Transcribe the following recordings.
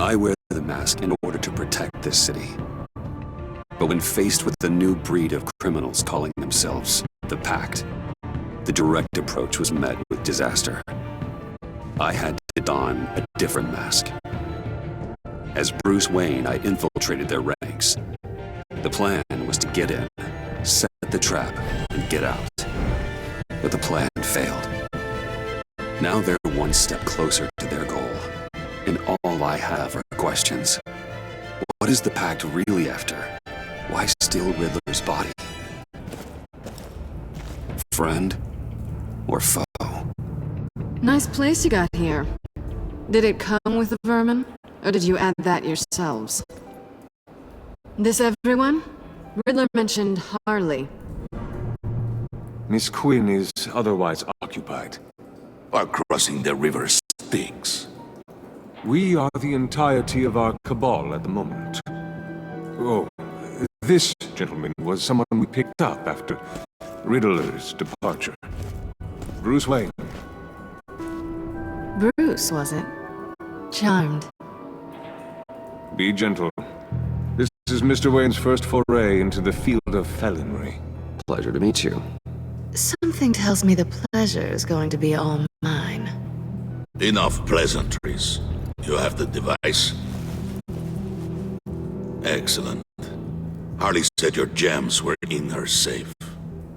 I wear the mask in order to protect this city. But when faced with the new breed of criminals calling themselves the Pact, the direct approach was met with disaster. I had to don a different mask. As Bruce Wayne, I infiltrated their ranks. The plan was to get in, set the trap, and get out. But the plan failed. Now they're one step closer to their goal, and all I have are questions. What is the Pact really after? Why steal Riddler's body? Friend or foe? Nice place you got here. Did it come with the vermin? Or did you add that yourselves? This everyone? Riddler mentioned Harley. Miss Quinn is otherwise occupied. Are crossing the river Styx. We are the entirety of our cabal at the moment. Oh, this gentleman was someone we picked up after Riddler's departure. Bruce Wayne. Bruce, was it? Charmed. Be gentle. This is Mr. Wayne's first foray into the field of felonry. Pleasure to meet you. Something tells me the pleasure is going to be all mine. Enough pleasantries. You have the device? Excellent. Harley said your gems were in her safe.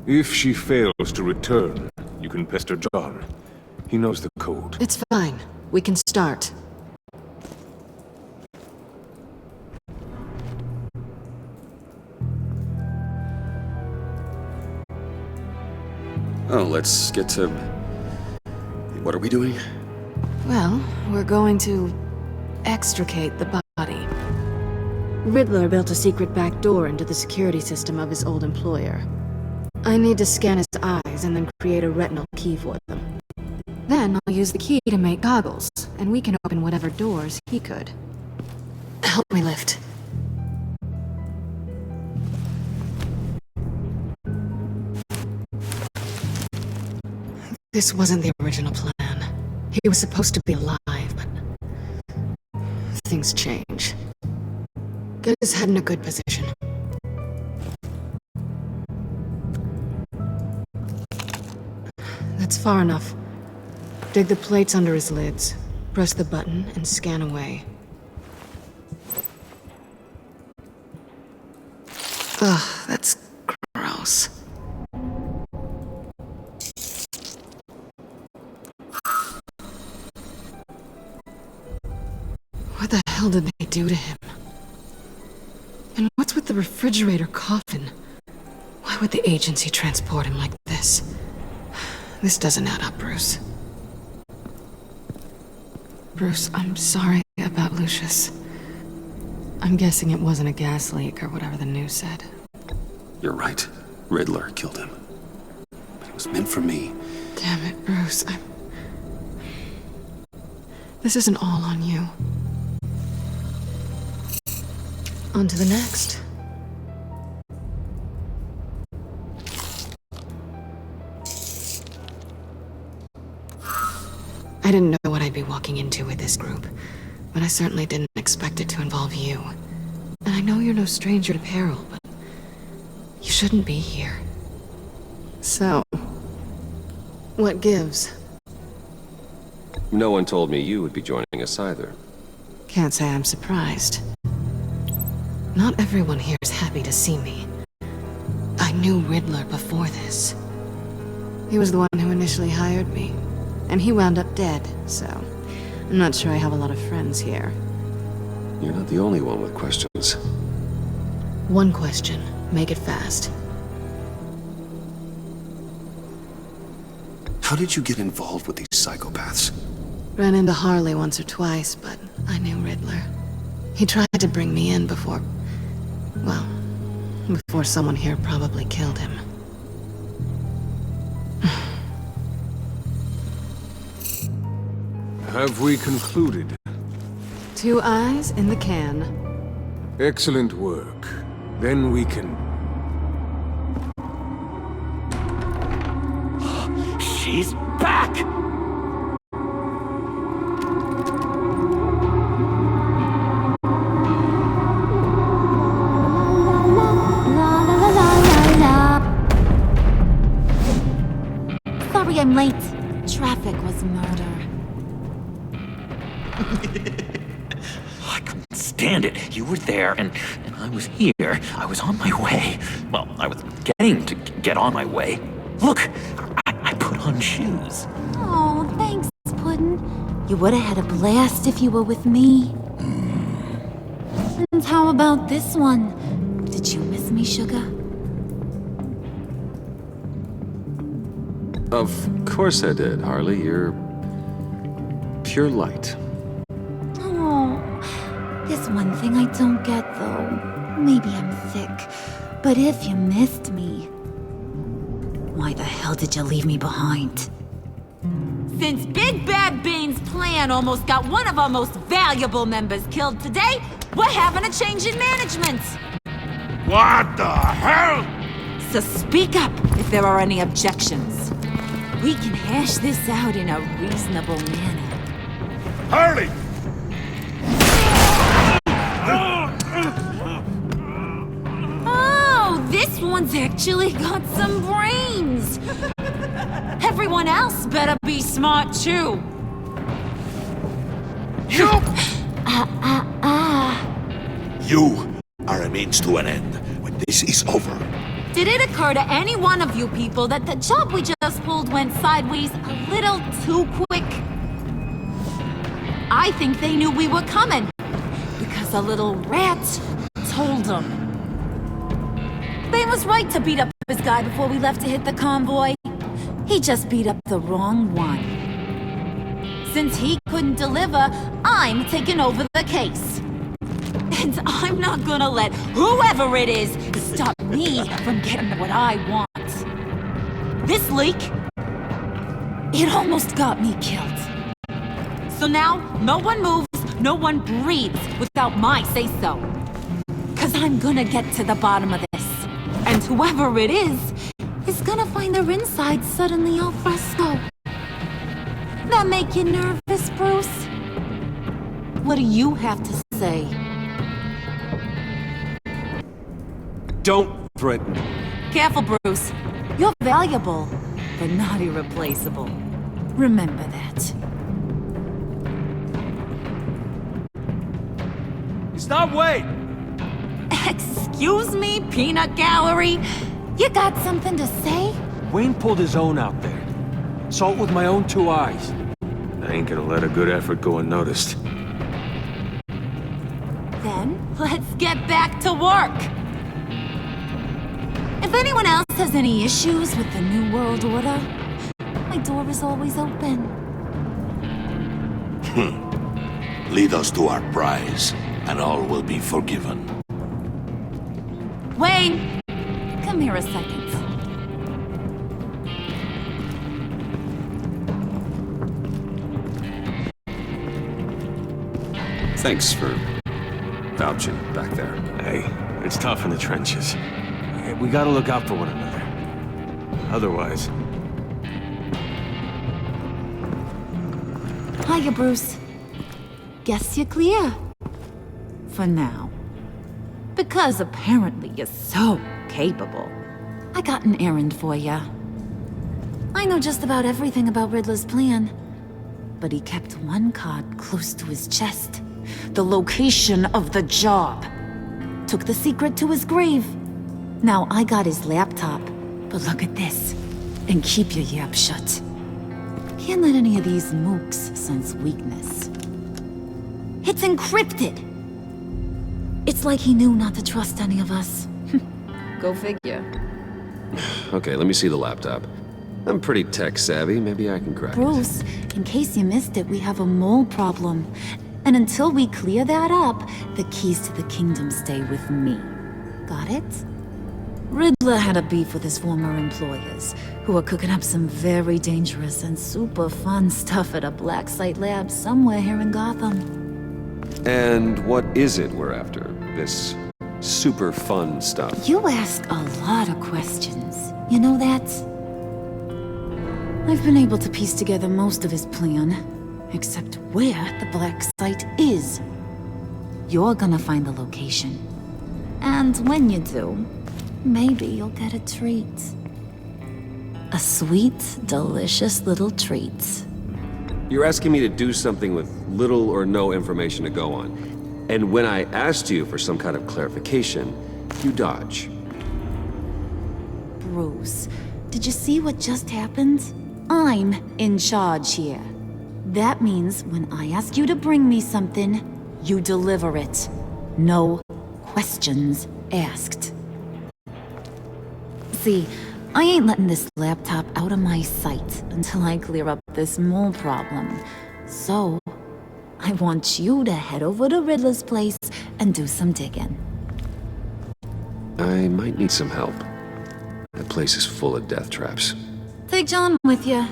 If she fails to return, you can pester John. He knows the code. It's fine. We can start. Oh, let's get to... What are we doing? Well, we're going to extricate the body. Riddler built a secret back door into the security system of his old employer. I need to scan his eyes and then create a retinal key for them. Then I'll use the key to make goggles, and we can open whatever doors he could. Help me lift. This wasn't the original plan. He was supposed to be alive, but things change. Get his head in a good position. That's far enough. Dig the plates under his lids, press the button, and scan away. Ugh, that's gross. What the hell did they do to him? And what's with the refrigerator coffin? Why would the agency transport him like this? This doesn't add up, Bruce. Bruce, I'm sorry about Lucius. I'm guessing it wasn't a gas leak or whatever the news said. You're right. Riddler killed him. But it was meant for me. Damn it, Bruce. This isn't all on you. On to the next. I didn't know what I'd be walking into with this group, but I certainly didn't expect it to involve you. And I know you're no stranger to peril, but you shouldn't be here. So, what gives? No one told me you would be joining us either. Can't say I'm surprised. Not everyone here is happy to see me. I knew Riddler before this. He was the one who initially hired me, and he wound up dead, so I'm not sure I have a lot of friends here. You're not the only one with questions. One question. Make it fast. How did you get involved with these psychopaths? Ran into Harley once or twice, but I knew Riddler. He tried to bring me in before... well, before someone here probably killed him. Have we concluded? 2 eyes in the can. Excellent work. Then we can... She's back! sorry I'm late. Traffic was murder. I couldn't stand it. You were there, and I was here. I was on my way. Well, I was getting to get on my way. Look, I put on shoes. Oh, thanks, Puddin'. You would have had a blast if you were with me. And how about this one? Did you miss me, Sugar? Of course I did, Harley. You're pure light. Oh, there's one thing I don't get, though. Maybe I'm thick, but if you missed me, why the hell did you leave me behind? Since Big Bad Bane's plan almost got one of our most valuable members killed today, we're having a change in management. What the hell? So speak up if there are any objections. We can hash this out in a reasonable manner. Harley! Oh, this one's actually got some brains. Everyone else better be smart too. You! You are a means to an end. When this is over, Did it occur to any one of you people that the job we just pulled went sideways a little too quick? I think they knew we were coming, because a little rat told them. Bane was right to beat up his guy before we left to hit the convoy. He just beat up the wrong one. Since he couldn't deliver, I'm taking over the case. And I'm not gonna let whoever it is stop me from getting what I want. This leak, it almost got me killed. So now, no one moves, no one breathes without my say-so. 'Cause I'm gonna get to the bottom of this. And whoever it is gonna find their inside suddenly al fresco. That make you nervous, Bruce? What do you have to say? Don't threaten me. Careful, Bruce. You're valuable, but not irreplaceable. Remember that. Stop, wait! Excuse me, peanut gallery? You got something to say? Wayne pulled his own out there. Saw it with my own two eyes. I ain't gonna let a good effort go unnoticed. Then, let's get back to work. If anyone else has any issues with the New World Order, my door is always open. Lead us to our prize, and all will be forgiven. Wayne, come here a second. Thanks for vouching back there. Hey, it's tough in the trenches. We gotta look out for one another. Otherwise... Hiya, Bruce. Guess you're clear. For now. Because apparently you're so capable. I got an errand for ya. I know just about everything about Riddler's plan. But he kept one card close to his chest. The location of the job. Took the secret to his grave. Now I got his laptop. But look at this. And keep your yap shut. Can't let any of these mooks sense weakness. It's encrypted! It's like he knew not to trust any of us. Go figure. Okay, let me see the laptop. I'm pretty tech savvy, maybe I can crack it. Bruce, in case you missed it, we have a mole problem. And until we clear that up, the keys to the kingdom stay with me. Got it? Riddler had a beef with his former employers, who were cooking up some very dangerous and super fun stuff at a black site lab somewhere here in Gotham. And what is it we're after? This super fun stuff? You ask a lot of questions. You know that? I've been able to piece together most of his plan, except where the black site is. You're gonna find the location. And when you do, maybe you'll get a treat. A sweet, delicious little treat. You're asking me to do something with little or no information to go on. And when I asked you for some kind of clarification, you dodge. Bruce, did you see what just happened? I'm in charge here. That means when I ask you to bring me something, you deliver it. No questions asked. See, I ain't letting this laptop out of my sight until I clear up this mole problem. So, I want you to head over to Riddler's place and do some digging. I might need some help. That place is full of death traps. Take John with you.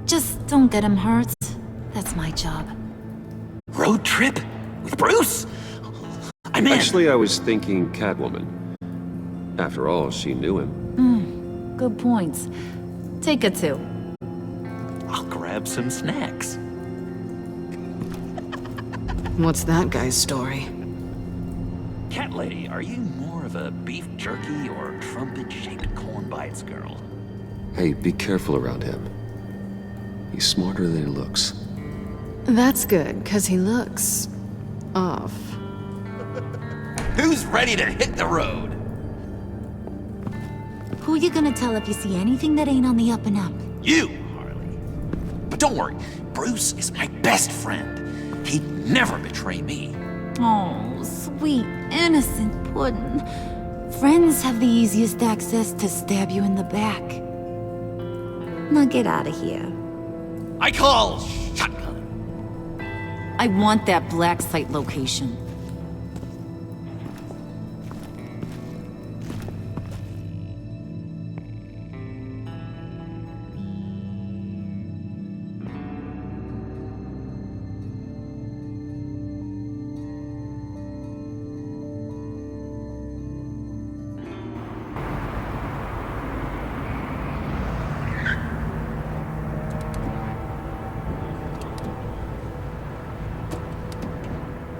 Just don't get him hurt. That's my job. Road trip? With Bruce? I'm in. Actually, I was thinking Catwoman. After all, she knew him. Good points. Take it too. I'll grab some snacks. What's that guy's story? Cat lady, are you more of a beef jerky or trumpet-shaped corn bites girl? Hey, be careful around him. He's smarter than he looks. That's good, because he looks... off. Who's ready to hit the road? Who you gonna tell if you see anything that ain't on the up and up? You, Harley. But don't worry, Bruce is my best friend. He'd never betray me. Oh, sweet, innocent puddin'. Friends have the easiest access to stab you in the back. Now get out of here. I call shotgun. I want that black site location.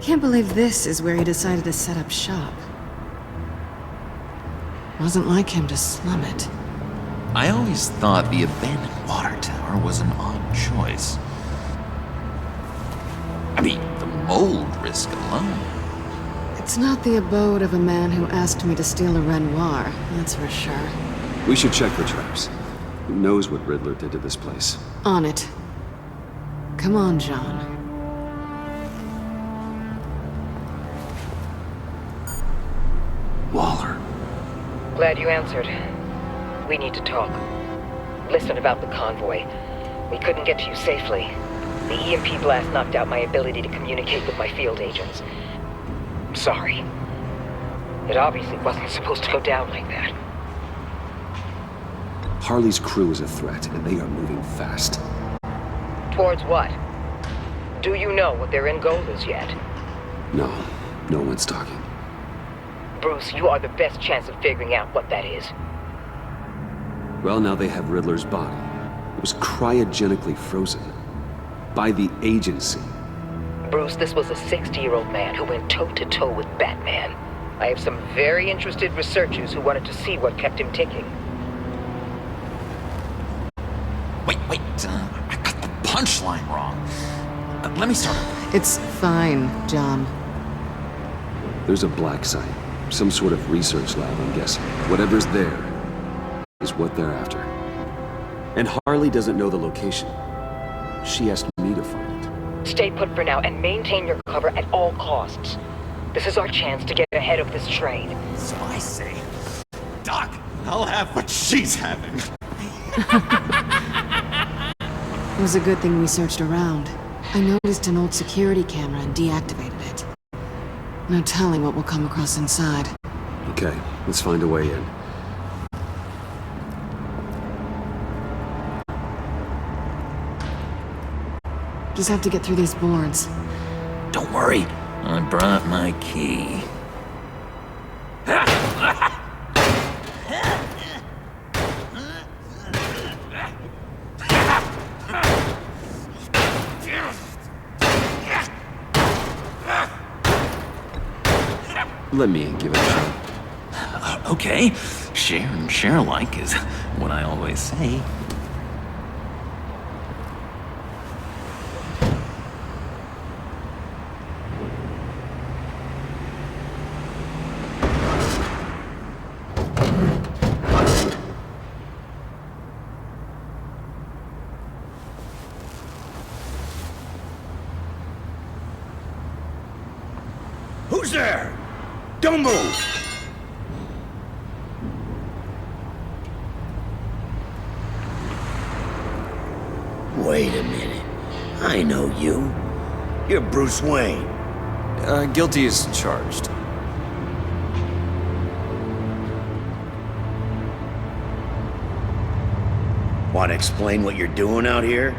Can't believe this is where he decided to set up shop. Wasn't like him to slum it. I always thought the abandoned water tower was an odd choice. I mean, the mold risk alone. It's not the abode of a man who asked me to steal a Renoir, that's for sure. We should check for traps. Who knows what Riddler did to this place? On it. Come on, John. Waller. Glad you answered. We need to talk. Listen about the convoy. We couldn't get to you safely. The EMP blast knocked out my ability to communicate with my field agents. I'm sorry. It obviously wasn't supposed to go down like that. Harley's crew is a threat, and they are moving fast. Towards what? Do you know what their end goal is yet? No, no one's talking. Bruce, you are the best chance of figuring out what that is. Well, now they have Riddler's body. It was cryogenically frozen. By the agency. Bruce, this was a 60-year-old man who went toe-to-toe with Batman. I have some very interested researchers who wanted to see what kept him ticking. Wait, I got the punchline wrong. Let me start over. It's fine, John. There's a black site. Some sort of research lab, I'm guessing. Whatever's there is what they're after. And Harley doesn't know the location. She asked me to find it. Stay put for now and maintain your cover at all costs. This is our chance to get ahead of this train. So I say, Doc, I'll have what she's having. It was a good thing we searched around. I noticed an old security camera and deactivated it. No telling what we'll come across inside. Okay, let's find a way in. Just have to get through these boards. Don't worry, I brought my key. Let me give it a shot. Okay, Share and share alike is what I always say. Who's there? Don't move! Wait a minute. I know you. You're Bruce Wayne. Guilty as charged. Want to explain what you're doing out here?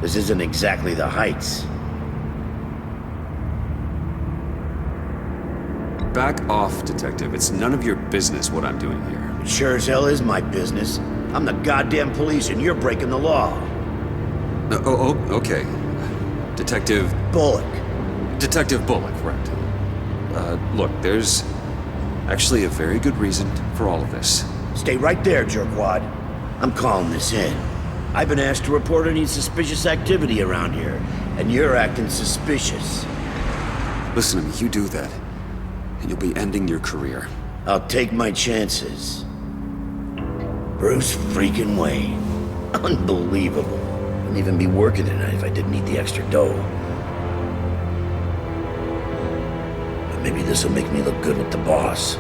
This isn't exactly the Heights. Back off, Detective. It's none of your business what I'm doing here. It sure as hell is my business. I'm the goddamn police and you're breaking the law. Okay. Detective... Bullock. Detective Bullock, right. Look, there's actually a very good reason for all of this. Stay right there, jerkwad. I'm calling this in. I've been asked to report any suspicious activity around here, and you're acting suspicious. Listen to me, you do that, and you'll be ending your career. I'll take my chances. Bruce freaking Wayne. Unbelievable. Wouldn't even be working tonight if I didn't need the extra dough. But maybe this'll make me look good with the boss.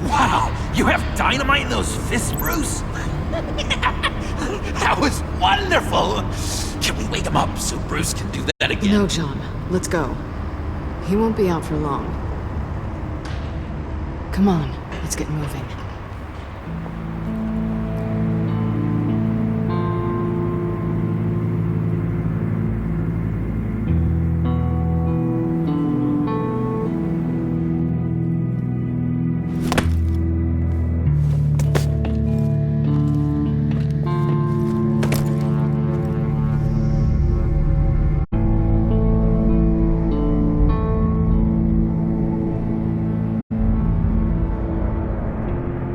Wow, you have dynamite in those fists, Bruce? That was wonderful! Can we wake him up so Bruce can do that again? No, John. Let's go. He won't be out for long. Come on, let's get moving.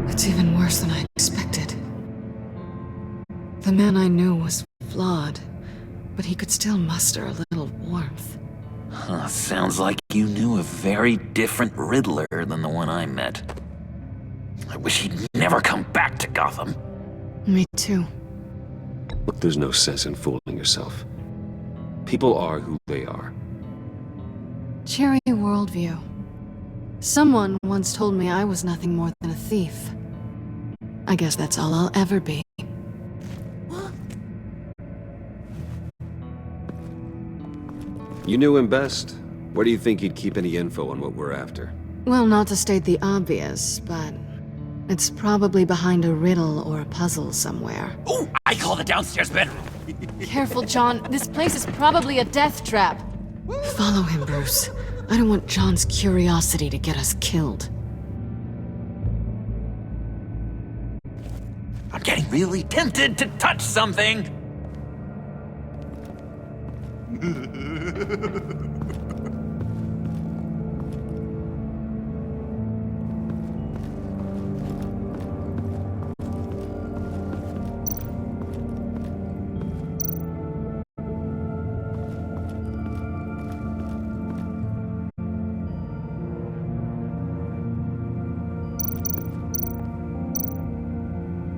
It's even worse than I expected. The man I knew was flawed, but he could still muster a little warmth. Huh, sounds like you knew a very different Riddler than the one I met. I wish he'd never come back to Gotham. Me too. Look, there's no sense in fooling yourself. People are who they are. Cherry worldview. Someone once told me I was nothing more than a thief. I guess that's all I'll ever be. You knew him best. Where do you think he'd keep any info on what we're after? Well, not to state the obvious, but it's probably behind a riddle or a puzzle somewhere. Oh, I call the downstairs bedroom. Careful, John. This place is probably a death trap. Follow him, Bruce. I don't want John's curiosity to get us killed. I'm getting really tempted to touch something.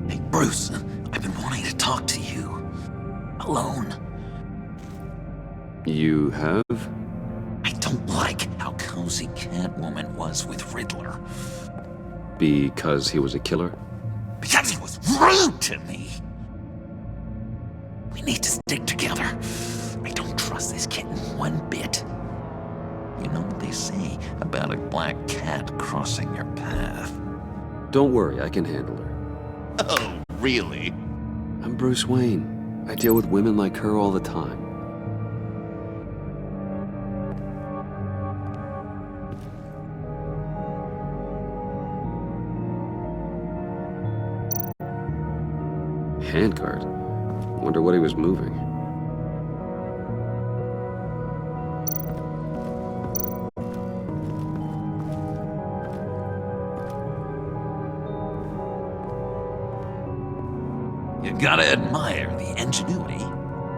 Hey, Bruce, I've been wanting to talk to you. Alone. You have? I don't like how cozy Catwoman was with Riddler. Because he was a killer? Because he was rude to me! We need to stick together. I don't trust this kitten one bit. You know what they say about a black cat crossing your path? Don't worry, I can handle her. Oh, really? I'm Bruce Wayne. I deal with women like her all the time. Handguard? Wonder what he was moving. You gotta admire the ingenuity.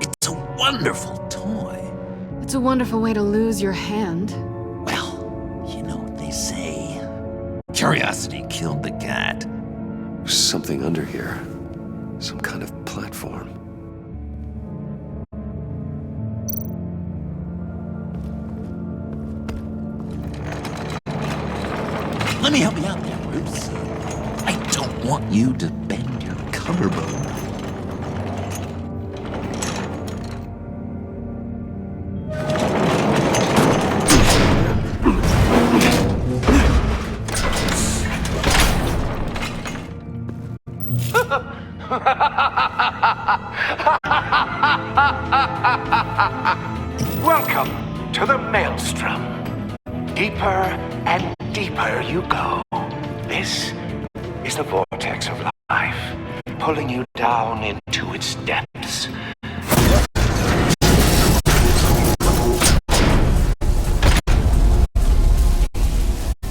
It's a wonderful toy. It's a wonderful way to lose your hand. Well, you know what they say. Curiosity killed the cat. There's something under here. Some kind of platform. Let me help you out there, Bruce. I don't want you to bend your collarbone. Welcome to the Maelstrom. Deeper and deeper you go. This is the vortex of life, pulling you down into its depths.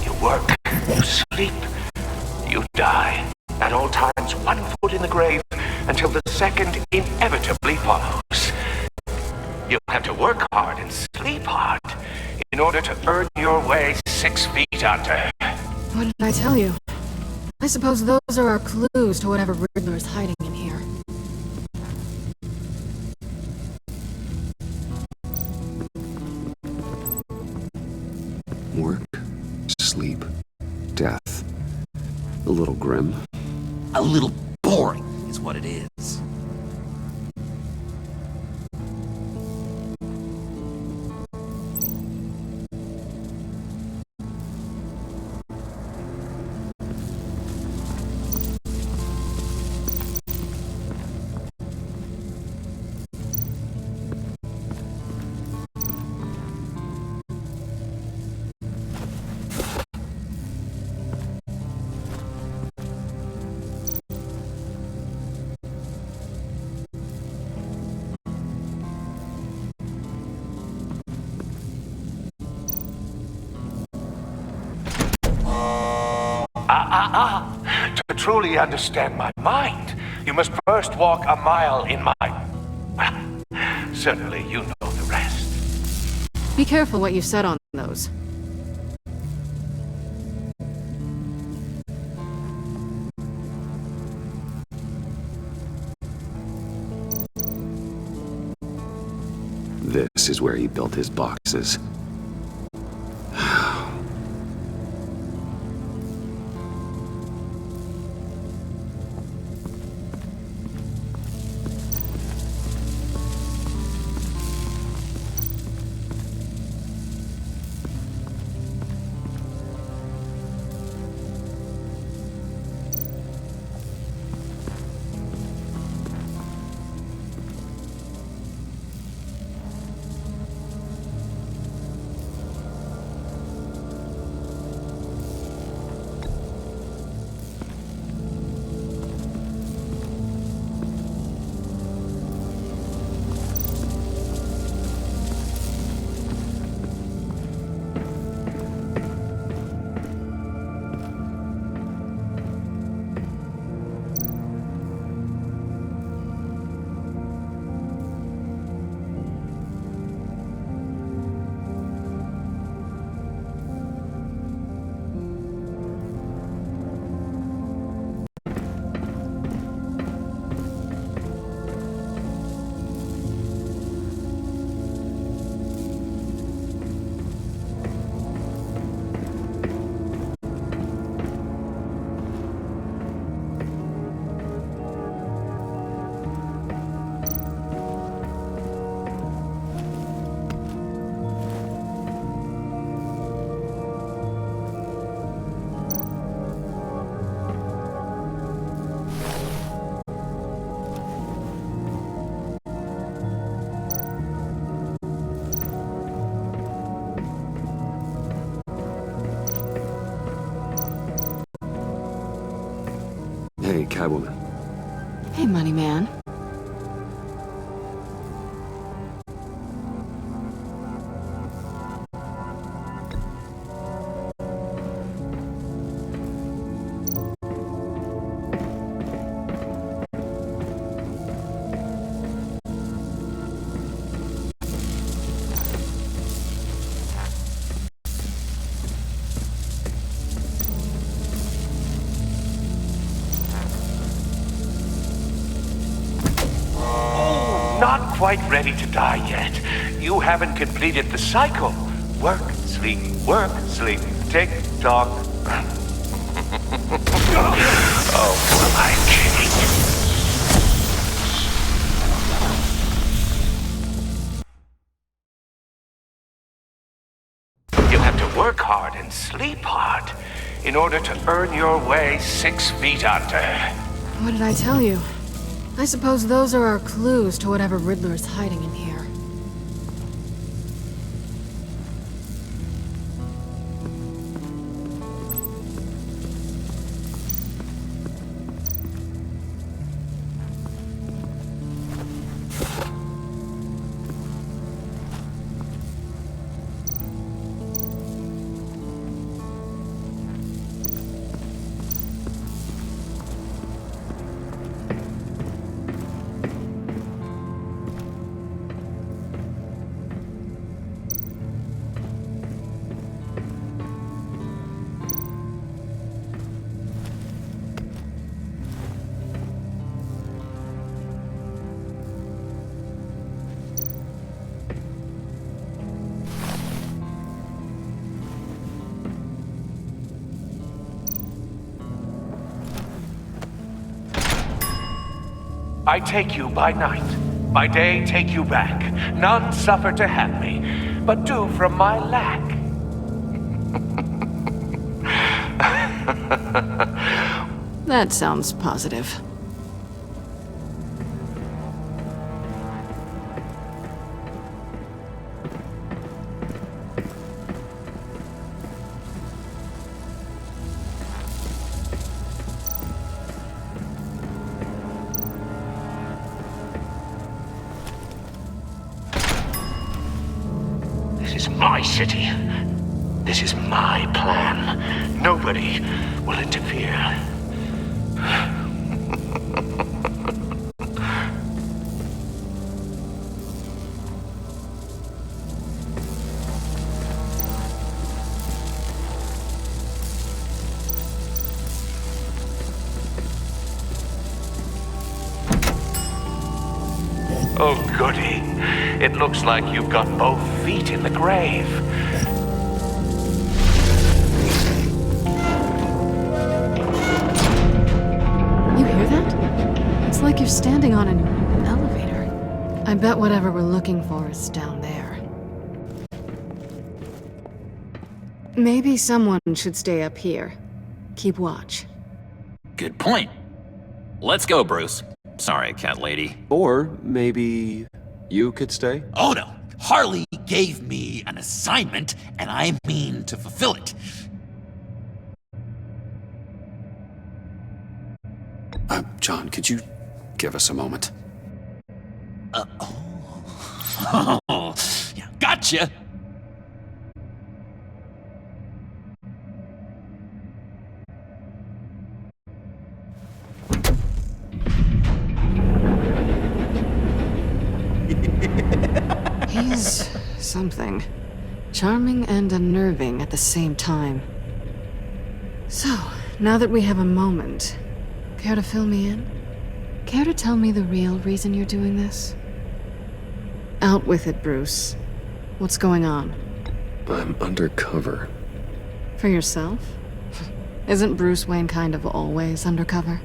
You work, you sleep, you die. At all times, 1 foot in the grave until the second inevitably follows. You'll have to work hard and sleep hard in order to earn your way 6 feet under. What did I tell you? I suppose those are our clues to whatever Riddler is hiding in here. Work, sleep, death. A little grim. A little boring is what it is. To truly understand my mind, you must first walk a mile in mine. Well, certainly you know the rest. Be careful what you said on those. This is where he built his boxes. Hey, Catwoman. Hey, Money Man. quite ready to die yet. You haven't completed the cycle. Work, sleep, tick tock. Oh, will I kick? You have to work hard and sleep hard in order to earn your way 6 feet under. What did I tell you? I suppose those are our clues to whatever Riddler's hiding in here. I take you by night, by day take you back. None suffer to have me, but do from my lack. That sounds positive. This is my city. This is my plan. Nobody will interfere. Oh, goody. It looks like you've got both feet in the grave. You hear that? It's like you're standing on an elevator. I bet whatever we're looking for is down there. Maybe someone should stay up here. Keep watch. Good point. Let's go, Bruce. Sorry, cat lady. Or maybe you could stay? Oh no, Harley gave me an assignment, and I mean to fulfill it. John, could you give us a moment? Oh, yeah, gotcha. He's something. Charming and unnerving at the same time. So, now that we have a moment, care to fill me in? Care to tell me the real reason you're doing this? Out with it, Bruce. What's going on? I'm undercover. For yourself? Isn't Bruce Wayne kind of always undercover?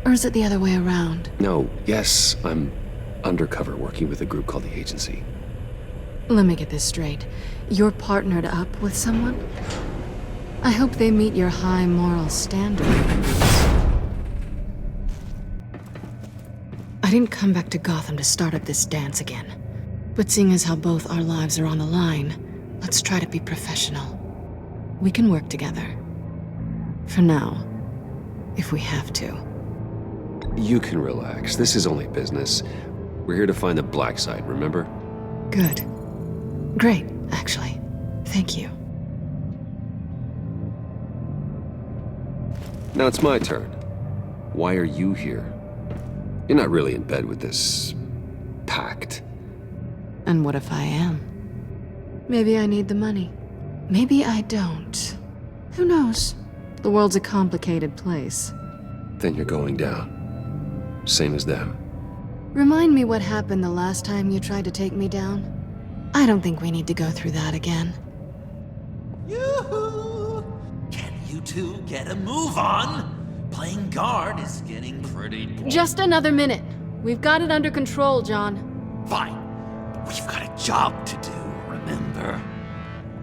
Or is it the other way around? No, yes, I'm undercover working with a group called the Agency. Let me get this straight. You're partnered up with someone? I hope they meet your high moral standard. I didn't come back to Gotham to start up this dance again. But seeing as how both our lives are on the line, let's try to be professional. We can work together. For now. If we have to. You can relax. This is only business. We're here to find the black side, remember? Good. Great, actually. Thank you. Now it's my turn. Why are you here? You're not really in bed with this pact. And what if I am? Maybe I need the money. Maybe I don't. Who knows? The world's a complicated place. Then you're going down. Same as them. Remind me what happened the last time you tried to take me down? I don't think we need to go through that again. Yoo-hoo! Can you two get a move on? Playing guard is getting pretty boring. Just another minute. We've got it under control, John. Fine. But we've got a job to do, remember?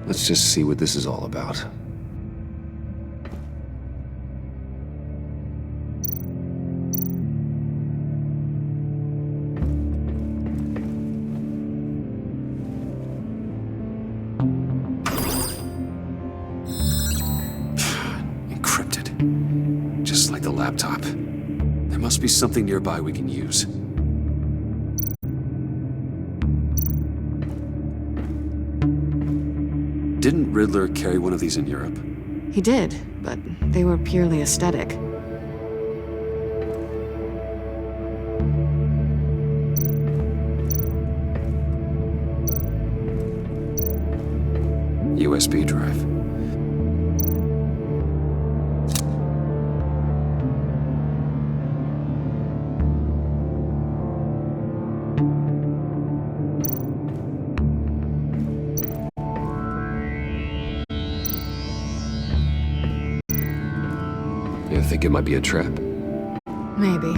Let's just see what this is all about. Encrypted. Just like the laptop. There must be something nearby we can use. Didn't Riddler carry one of these in Europe? He did, but they were purely aesthetic. USB drive. You think it might be a trap? Maybe.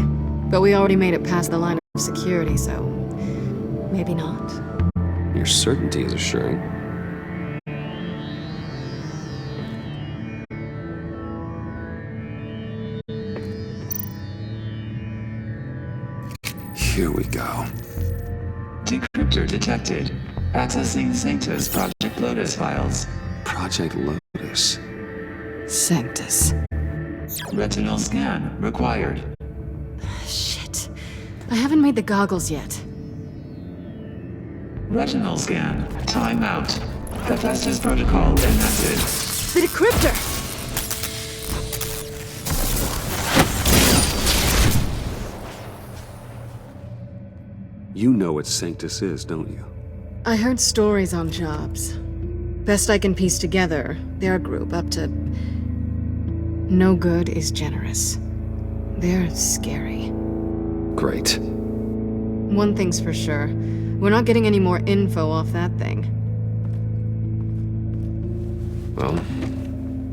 But we already made it past the line of security, so maybe not. Your certainty is assuring. Here we go. Decryptor detected. Accessing Sanctus Project Lotus files. Project Lotus. Sanctus. Retinal scan required. Shit. I haven't made the goggles yet. Retinal scan. Timeout. Hephaestus protocol enacted. The decryptor! You know what Sanctus is, don't you? I heard stories on jobs. Best I can piece together, they're a group up to... No good is generous. They're scary. Great. One thing's for sure. We're not getting any more info off that thing. Well,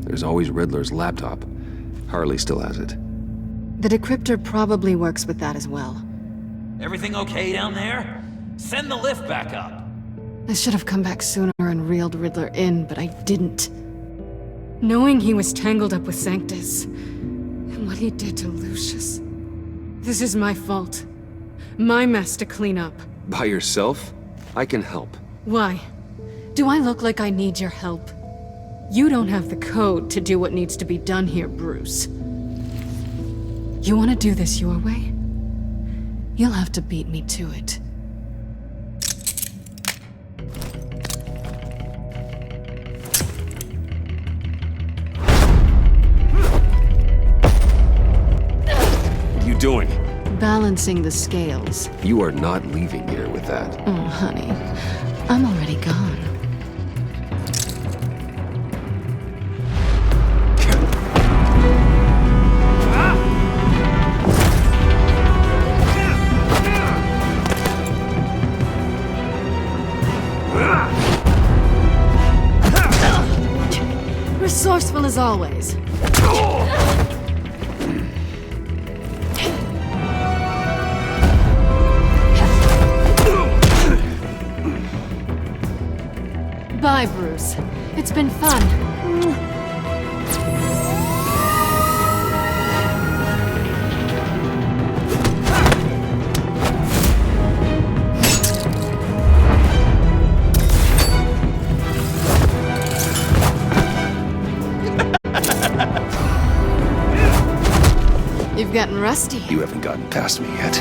there's always Riddler's laptop. Harley still has it. The decryptor probably works with that as well. Everything okay down there? Send the lift back up. I should have come back sooner and reeled Riddler in, but I didn't. Knowing he was tangled up with Sanctus, and what he did to Lucius. This is my fault. My mess to clean up. By yourself? I can help. Why? Do I look like I need your help? You don't have the code to do what needs to be done here, Bruce. You want to do this your way? You'll have to beat me to it. What are you doing? Balancing the scales. You are not leaving here with that. Oh, honey. I'm already gone. Resourceful as always. Bye, Bruce. It's been fun. You've gotten rusty. You haven't gotten past me yet.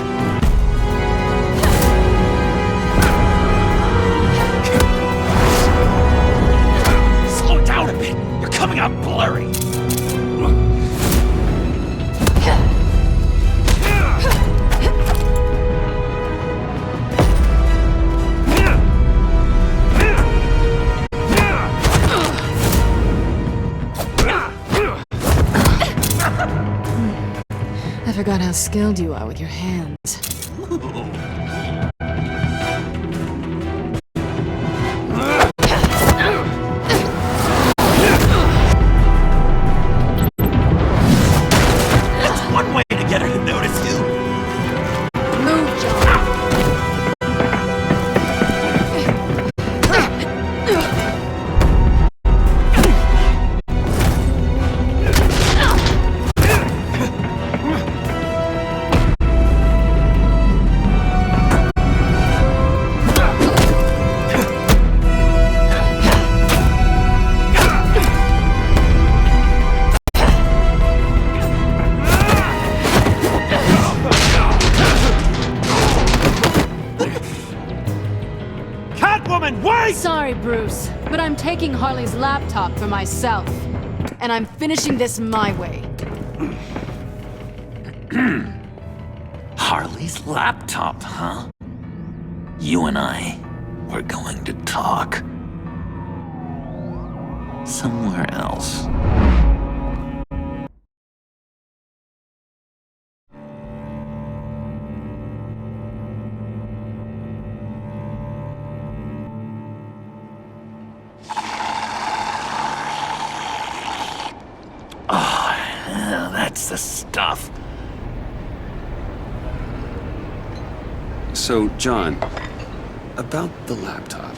Slow down a bit. You're coming out blurry. I forgot how skilled you are with your hands. Ooh, Sorry, Bruce, but I'm taking Harley's laptop for myself. And I'm finishing this my way. Harley's laptop, huh? You and I, we're going to talk. Somewhere else. Oh, that's the stuff. So, John, about the laptop.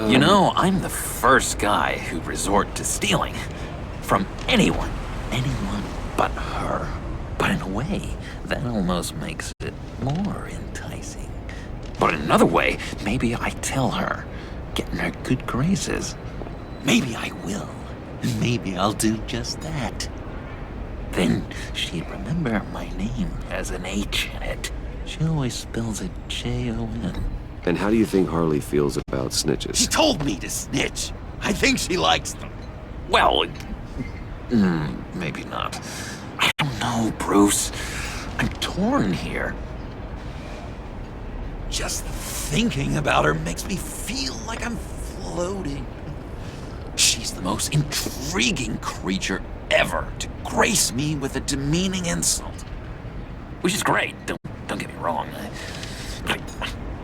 You know, I'm the first guy who'd resort to stealing. From anyone. Anyone but her. But in a way, that almost makes it more enticing. But in another way, maybe I tell her, get in her good graces. Maybe I will. And maybe I'll do just that. Then she'd remember my name has an H in it. She always spells it Jon. And how do you think Harley feels about snitches? She told me to snitch. I think she likes them. Well, maybe not. I don't know, Bruce. I'm torn here. Just thinking about her makes me feel like I'm floating. She's the most intriguing creature ever to grace me with a demeaning insult. Which is great, don't get me wrong. But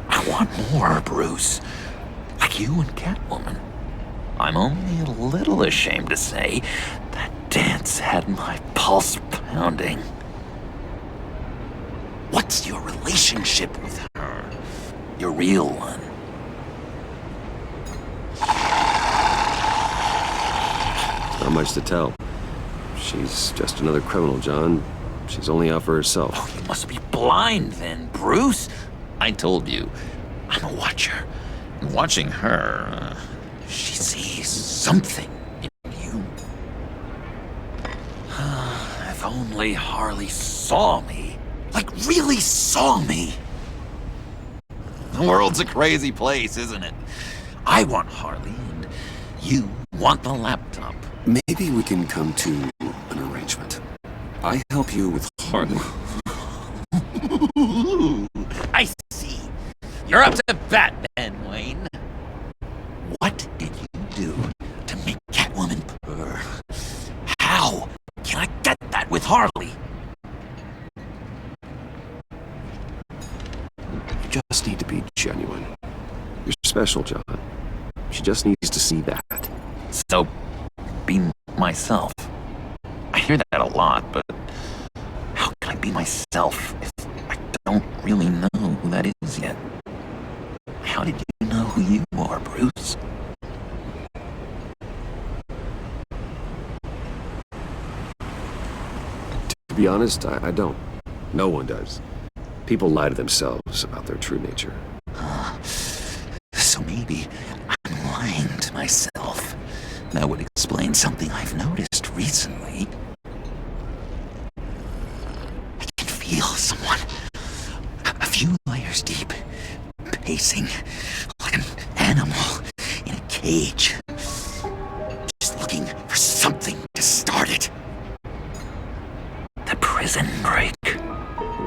I want more, Bruce. Like you and Catwoman. I'm only a little ashamed to say that dance had my pulse pounding. What's your relationship with her? Your real one? Not much to tell. She's just another criminal, John. She's only out for herself. Oh, you must be blind then, Bruce. I told you, I'm a watcher. And watching her, she sees something in you. If only Harley saw me. Like, really saw me. The world's a crazy place, isn't it? I want Harley, and you want the laptop. Maybe we can come to an arrangement. I help you with Harley. I see. You're up to bat then, Wayne. What did you do to make Catwoman purr? How can I get that with Harley? You just need to be genuine. You're special, John. She just needs to see that. So, be myself. I hear that a lot, but how can I be myself if I don't really know who that is yet? How did you know who you are, Bruce? To be honest, I don't. No one does. People lie to themselves about their true nature. So maybe I'm lying to myself. That would explain something I've noticed recently. I can feel someone a few layers deep, pacing like an animal in a cage. Just looking for something to start it. The prison break.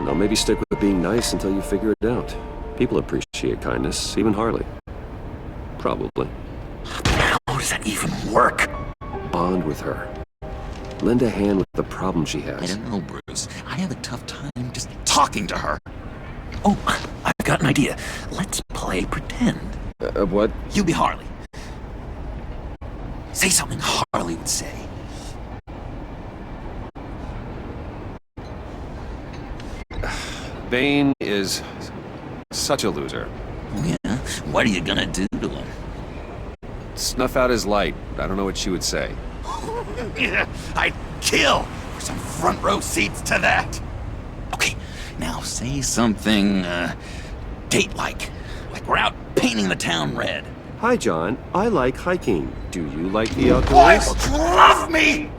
Well, maybe stick with being nice until you figure it out. People appreciate kindness, even Harley. Probably. How does that even work? Bond with her. Lend a hand with the problem she has. I don't know, Bruce. I have a tough time just talking to her. Oh, I've got an idea. Let's play pretend. What? You be Harley. Say something Harley would say. Bane is such a loser. Yeah? What are you gonna do to him? Snuff out his light. I don't know what she would say. I'd kill for some front row seats to that. Okay, now say something, date-like. Like we're out painting the town red. Hi, John. I like hiking. Do you like the Why outdoors? would you love me?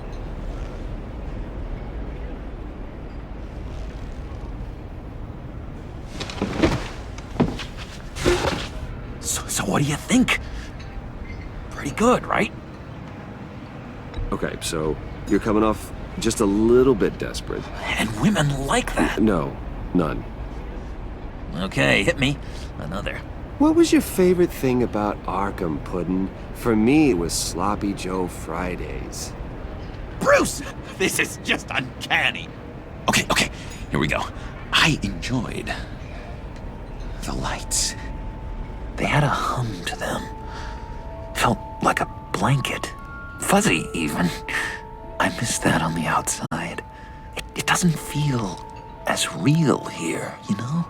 So what do you think? pretty good, right? Okay, so you're coming off just a little bit desperate. And women like that. No, none. Okay, hit me. Another. What was your favorite thing about Arkham, Puddin'? For me, it was Sloppy Joe Fridays. Bruce! This is just uncanny. Okay, here we go. I enjoyed the lights. They had a hum to them. Felt like a blanket. Fuzzy, even. I miss that on the outside. It doesn't feel as real here, you know?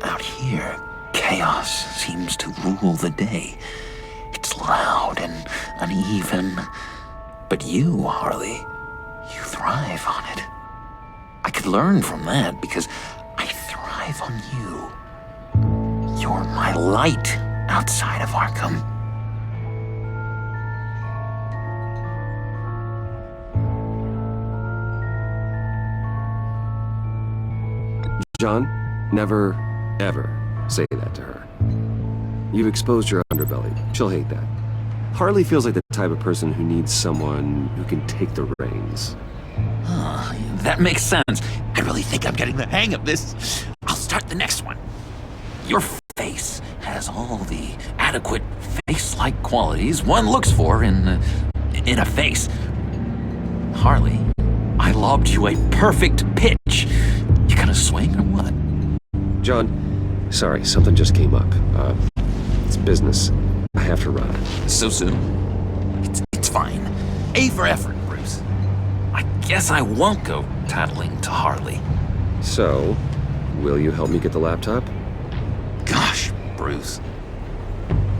Out here, chaos seems to rule the day. It's loud and uneven. But you, Harley, you thrive on it. I could learn from that because I thrive on you. You're my light outside of Arkham. John, never, ever say that to her. You've exposed your underbelly. She'll hate that. Harley feels like the type of person who needs someone who can take the reins. That makes sense. I really think I'm getting the hang of this. I'll start the next one. Your face has all the adequate face-like qualities one looks for in a face. Harley, I lobbed you a perfect pitch. You gonna swing or what? John, sorry, something just came up. It's business. I have to run. So soon? It's fine. A for effort, Bruce. I guess I won't go tattling to Harley. So, will you help me get the laptop? Gosh, Bruce.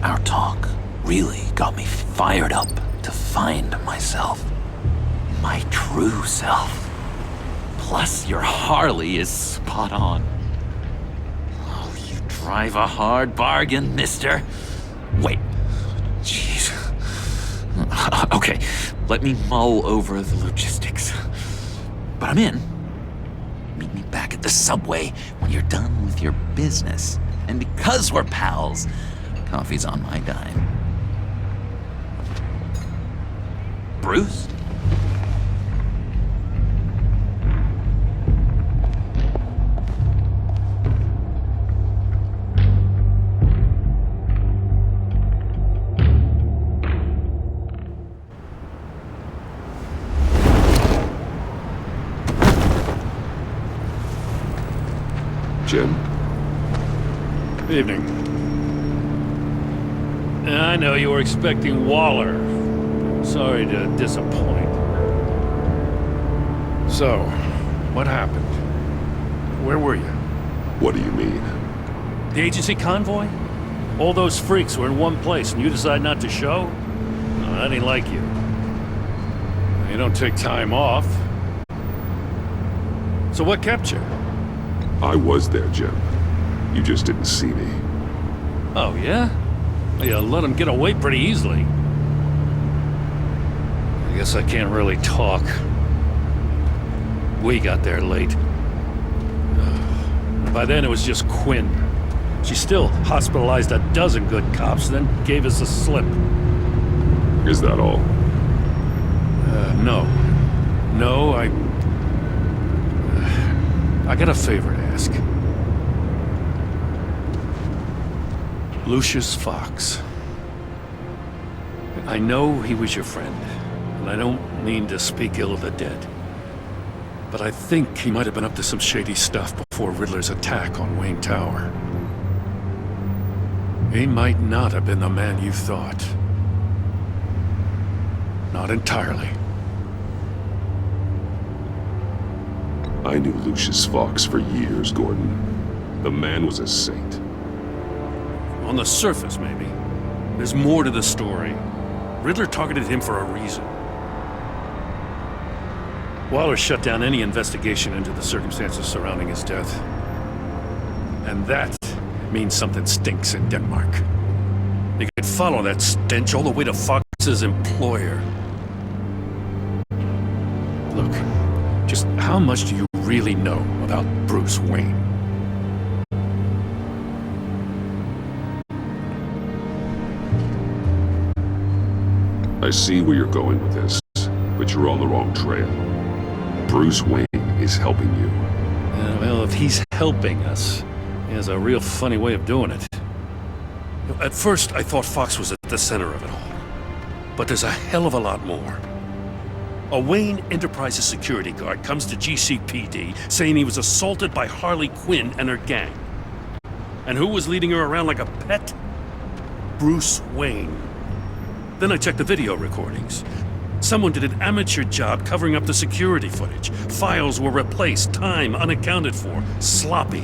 Our talk really got me fired up to find myself. My true self. Plus, your Harley is spot on. Oh, you drive a hard bargain, mister. Wait. Jeez. Okay, let me mull over the logistics. But I'm in. Meet me back at the subway when you're done with your business. And because we're pals, coffee's on my dime. Bruce? Jim? Evening. I know you were expecting Waller. Sorry to disappoint. So, what happened? Where were you? What do you mean? The agency convoy? All those freaks were in one place and you decide not to show? No, that ain't like you. You don't take time off. So what kept you? I was there, Jim. You just didn't see me. Oh, yeah? You let him get away pretty easily. I guess I can't really talk. We got there late. By then it was just Quinn. She still hospitalized a dozen good cops, then gave us a slip. Is that all? No. No, I got a favor to ask. Lucius Fox. I know he was your friend, and I don't mean to speak ill of the dead. But I think he might have been up to some shady stuff before Riddler's attack on Wayne Tower. He might not have been the man you thought. Not entirely. I knew Lucius Fox for years, Gordon. The man was a saint. On the surface, maybe. There's more to the story. Riddler targeted him for a reason. Waller shut down any investigation into the circumstances surrounding his death. And that means something stinks in Denmark. You could follow that stench all the way to Fox's employer. Look, just how much do you really know about Bruce Wayne? I see where you're going with this, but you're on the wrong trail. Bruce Wayne is helping you. Well, if he's helping us, he has a real funny way of doing it. At first, I thought Fox was at the center of it all. But there's a hell of a lot more. A Wayne Enterprises security guard comes to GCPD saying he was assaulted by Harley Quinn and her gang. And who was leading her around like a pet? Bruce Wayne. Then I checked the video recordings. Someone did an amateur job covering up the security footage. Files were replaced, time unaccounted for, sloppy.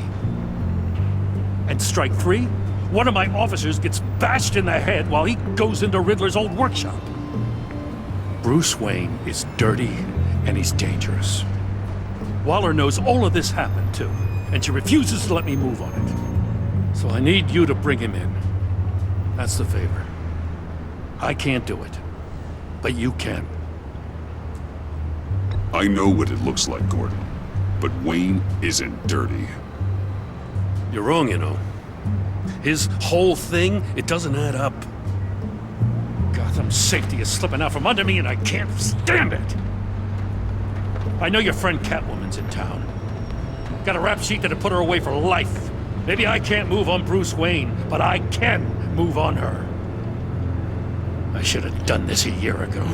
And strike three? One of my officers gets bashed in the head while he goes into Riddler's old workshop. Bruce Wayne is dirty and he's dangerous. Waller knows all of this happened too, and she refuses to let me move on it. So I need you to bring him in. That's the favor. I can't do it, but you can. I know what it looks like, Gordon, but Wayne isn't dirty. You're wrong, you know. His whole thing, it doesn't add up. Gotham safety is slipping out from under me and I can't stand it. I know your friend Catwoman's in town. Got a rap sheet that'll put her away for life. Maybe I can't move on Bruce Wayne, but I can move on her. I should have done this a year ago.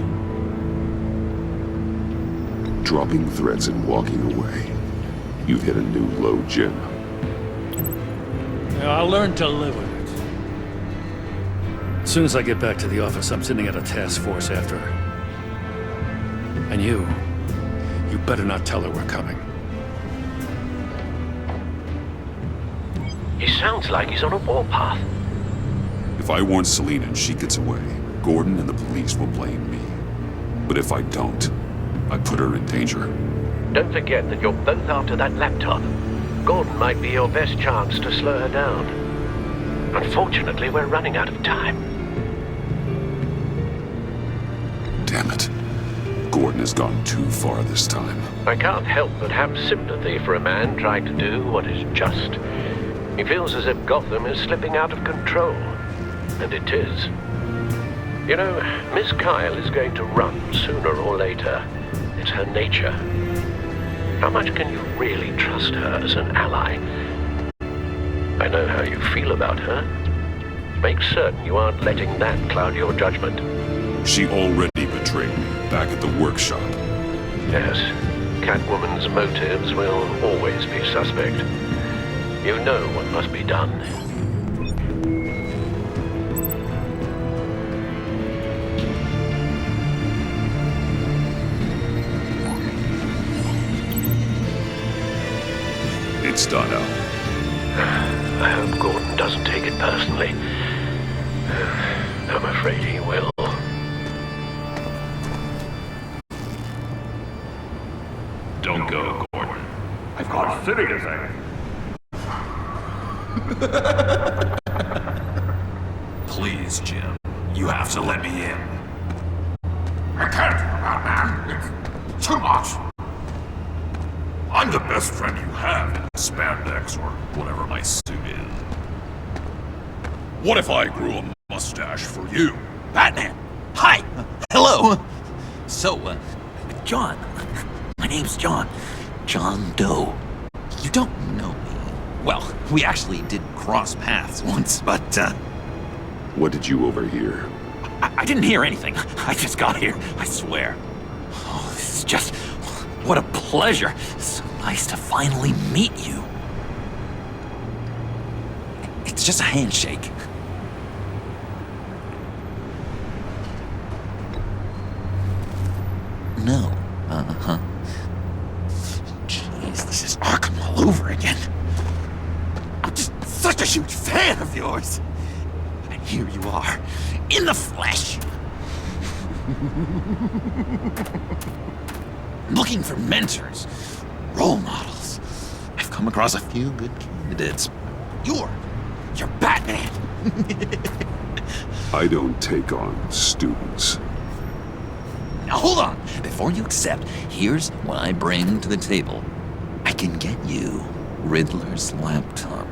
Dropping threats and walking away. You've hit a new low, Jim. I'll learn to live with it. As soon as I get back to the office, I'm sending out a task force after her. And you better not tell her we're coming. He sounds like he's on a warpath. If I warn Selina and she gets away, Gordon and the police will blame me. But if I don't, I put her in danger. Don't forget that you're both after that laptop. Gordon might be your best chance to slow her down. Unfortunately, we're running out of time. Damn it. Gordon has gone too far this time. I can't help but have sympathy for a man trying to do what is just. He feels as if Gotham is slipping out of control. And it is. You know, Miss Kyle is going to run sooner or later. It's her nature. How much can you really trust her as an ally? I know how you feel about her. Make certain you aren't letting that cloud your judgment. She already betrayed me back at the workshop. Yes, Catwoman's motives will always be suspect. You know what must be done. It's done, Al. I hope Gordon doesn't take it personally. I'm afraid he will. Don't go, Gordon. I've got a city to save. Please, Jim. You have to let me in. I can't, man. It's too much. I'm the best friend you have in spandex or whatever my suit is. What if I grew a mustache for you? Batman! Hi! Hello! So, John. My name's John. John Doe. You don't know me. Well, we actually did cross paths once, but, What did you overhear? I didn't hear anything. I just got here, I swear. Oh, this is just... What a pleasure. So nice to finally meet you. It's just a handshake. No. Uh-huh. Jeez, this is Arkham all over again. I'm just such a huge fan of yours. And here you are, in the flesh. Looking for mentors, role models. I've come across a few good candidates. You're Batman. I don't take on students. Now hold on. Before you accept, here's what I bring to the table. I can get you Riddler's laptop.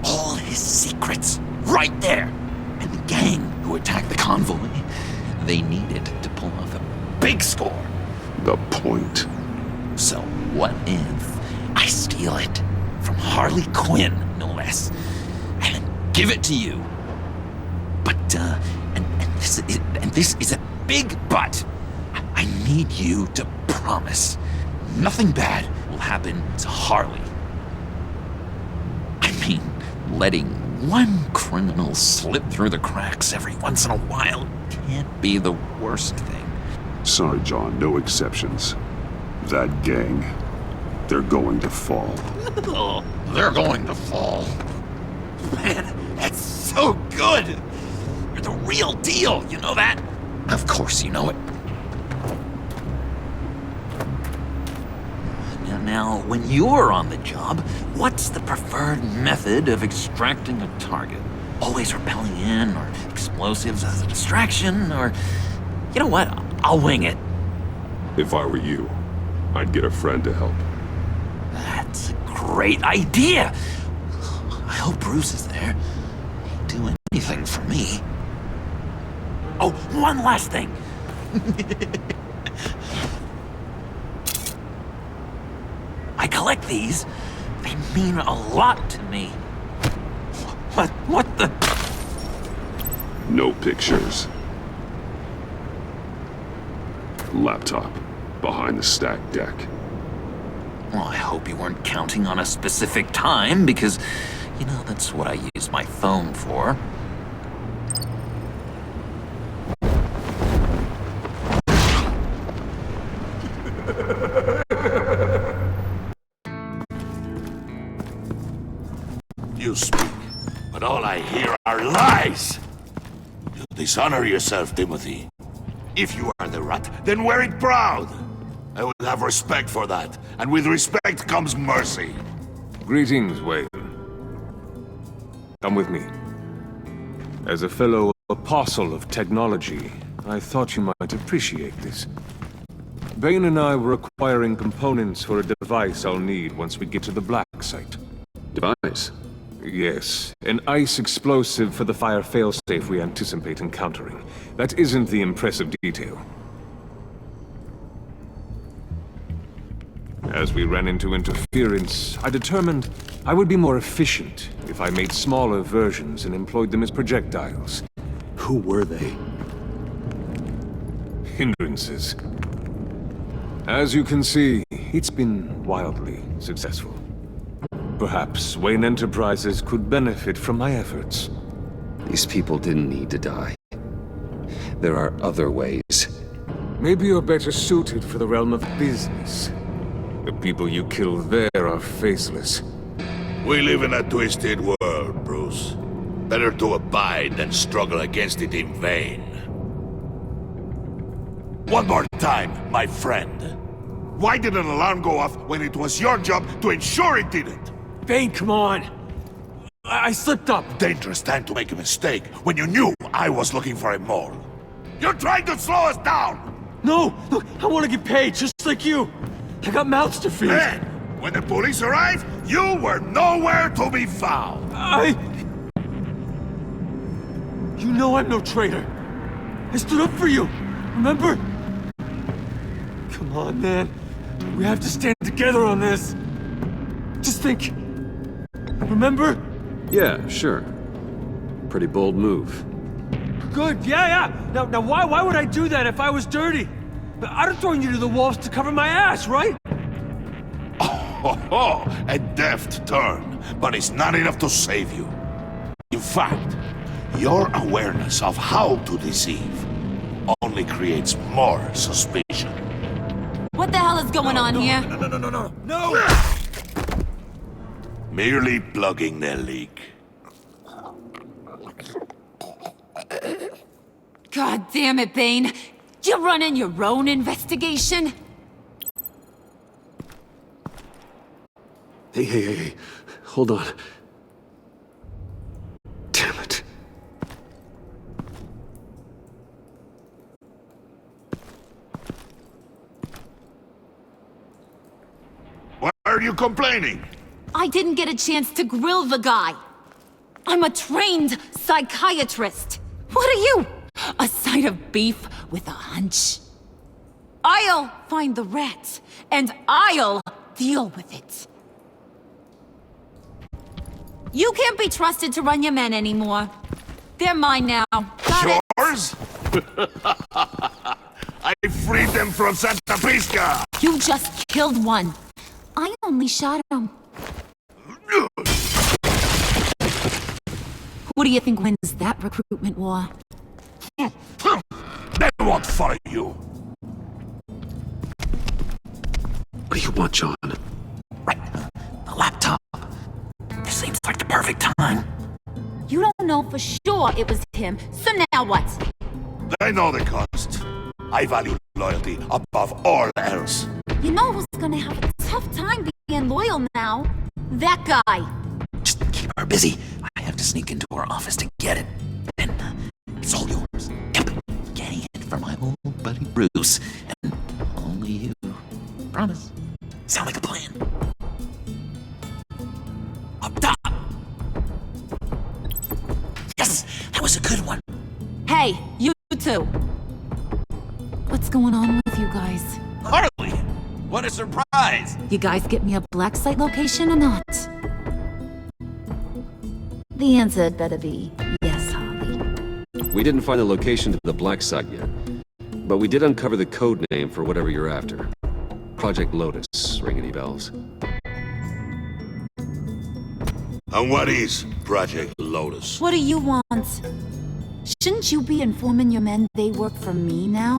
All his secrets, right there. And the gang who attacked the convoy, they needed to pull off a big score. The point. So what if I steal it from Harley Quinn, no less, and then give it to you? But, and this is a big but. I need you to promise nothing bad will happen to Harley. I mean, letting one criminal slip through the cracks every once in a while can't be the worst thing. Sorry, John, no exceptions. That gang, they're going to fall. They're going to fall. Man, that's so good! You're the real deal, you know that? Of course you know it. Now, when you're on the job, what's the preferred method of extracting a target? Always rappelling in, or explosives as a distraction, or... You know what? I'll wing it. If I were you, I'd get a friend to help. That's a great idea! I hope Bruce is there. He'd do anything for me. Oh, one last thing! I collect these. They mean a lot to me. What the... No pictures. Laptop. Behind the stacked deck. Well, I hope you weren't counting on a specific time, because, you know, that's what I use my phone for. You speak, but all I hear are lies! You dishonor yourself, Timothy. If you are the rat, then wear it proud! I would have respect for that, and with respect comes mercy. Greetings, Wayne. Come with me. As a fellow apostle of technology, I thought you might appreciate this. Bane and I were acquiring components for a device I'll need once we get to the Black Site. Device? Yes, an ice explosive for the fire failsafe we anticipate encountering. That isn't the impressive detail. As we ran into interference, I determined I would be more efficient if I made smaller versions and employed them as projectiles. Who were they? Hindrances. As you can see, it's been wildly successful. Perhaps Wayne Enterprises could benefit from my efforts. These people didn't need to die. There are other ways. Maybe you're better suited for the realm of business. The people you kill there are faceless. We live in a twisted world, Bruce. Better to abide than struggle against it in vain. One more time, my friend. Why did an alarm go off when it was your job to ensure it didn't? Bane, come on! I slipped up! Dangerous time to make a mistake when you knew I was looking for a mole. You're trying to slow us down! No! Look, I want to get paid, just like you! I got mouths to feed! Then, when the police arrived, you were nowhere to be found! You know I'm no traitor! I stood up for you, remember? Come on, man. We have to stand together on this! Just think... Remember? Yeah, sure. Pretty bold move. Good, yeah. Now why would I do that if I was dirty? I'd have thrown you to the wolves to cover my ass, right? Oh, a deft turn, but it's not enough to save you. In fact, your awareness of how to deceive only creates more suspicion. What the hell is going on here? No! Merely plugging the leak. God damn it, Bane. You're running your own investigation? Hey. Hold on. Damn it. Why are you complaining? I didn't get a chance to grill the guy. I'm a trained psychiatrist. What are you? A side of beef with a hunch. I'll find the rat, and I'll deal with it. You can't be trusted to run your men anymore. They're mine now. Got it? Yours? I freed them from Santa Prisca! You just killed one. I only shot him. Who do you think wins that recruitment war? They won't follow you. What do you want, John? Right. The laptop. This seems like the perfect time. You don't know for sure it was him, so now what? They know the cost. I value loyalty above all else. You know who's gonna have a tough time being loyal now? That guy. Just keep her busy. I have to sneak into her office to get it. Then it's all yours. Yep. Getting it for my old buddy Bruce. And only you. Promise. Sound like a plan. Up top! Yes! That was a good one. Hey, you two. What's going on with you guys? Harley! What a surprise! You guys get me a black site location or not? The answer had better be yes, Harley. We didn't find the location to the black site yet, but we did uncover the code name for whatever you're after. Project Lotus. Ring any bells? And what is Project Lotus? What do you want? Shouldn't you be informing your men they work for me now?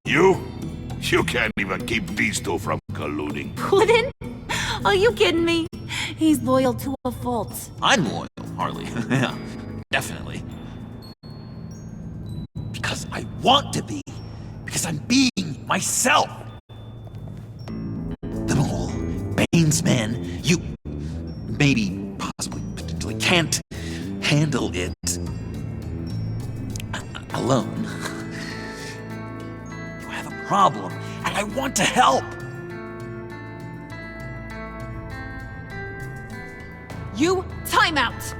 You? You can't even keep these two from colluding. Puddin'? Are you kidding me? He's loyal to a fault. I'm loyal, Harley. Yeah, definitely. Because I want to be. Because I'm being myself. Little Bane's men, you maybe, possibly, potentially can't handle it alone. You have a problem, and I want to help. You time out.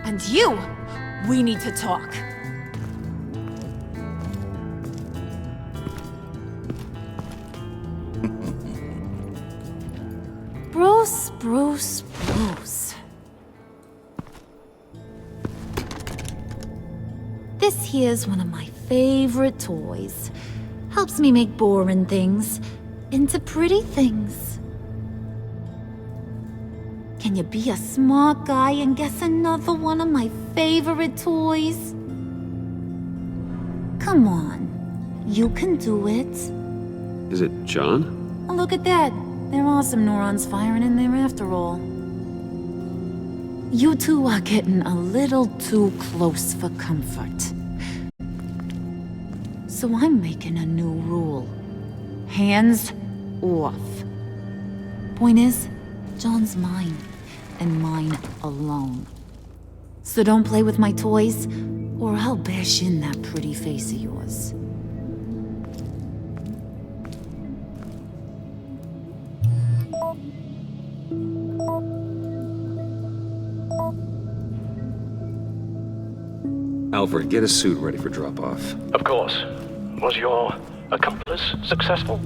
And you, we need to talk. Bruce. This here's one of my favorite toys. Helps me make boring things into pretty things. Can you be a smart guy and guess another one of my favorite toys? Come on, you can do it. Is it John? Oh, look at that. There are some neurons firing in there after all. You two are getting a little too close for comfort. So I'm making a new rule. Hands off. Point is, John's mine, and mine alone. So don't play with my toys, or I'll bash in that pretty face of yours. Alfred, get a suit ready for drop-off. Of course. Was your accomplice successful?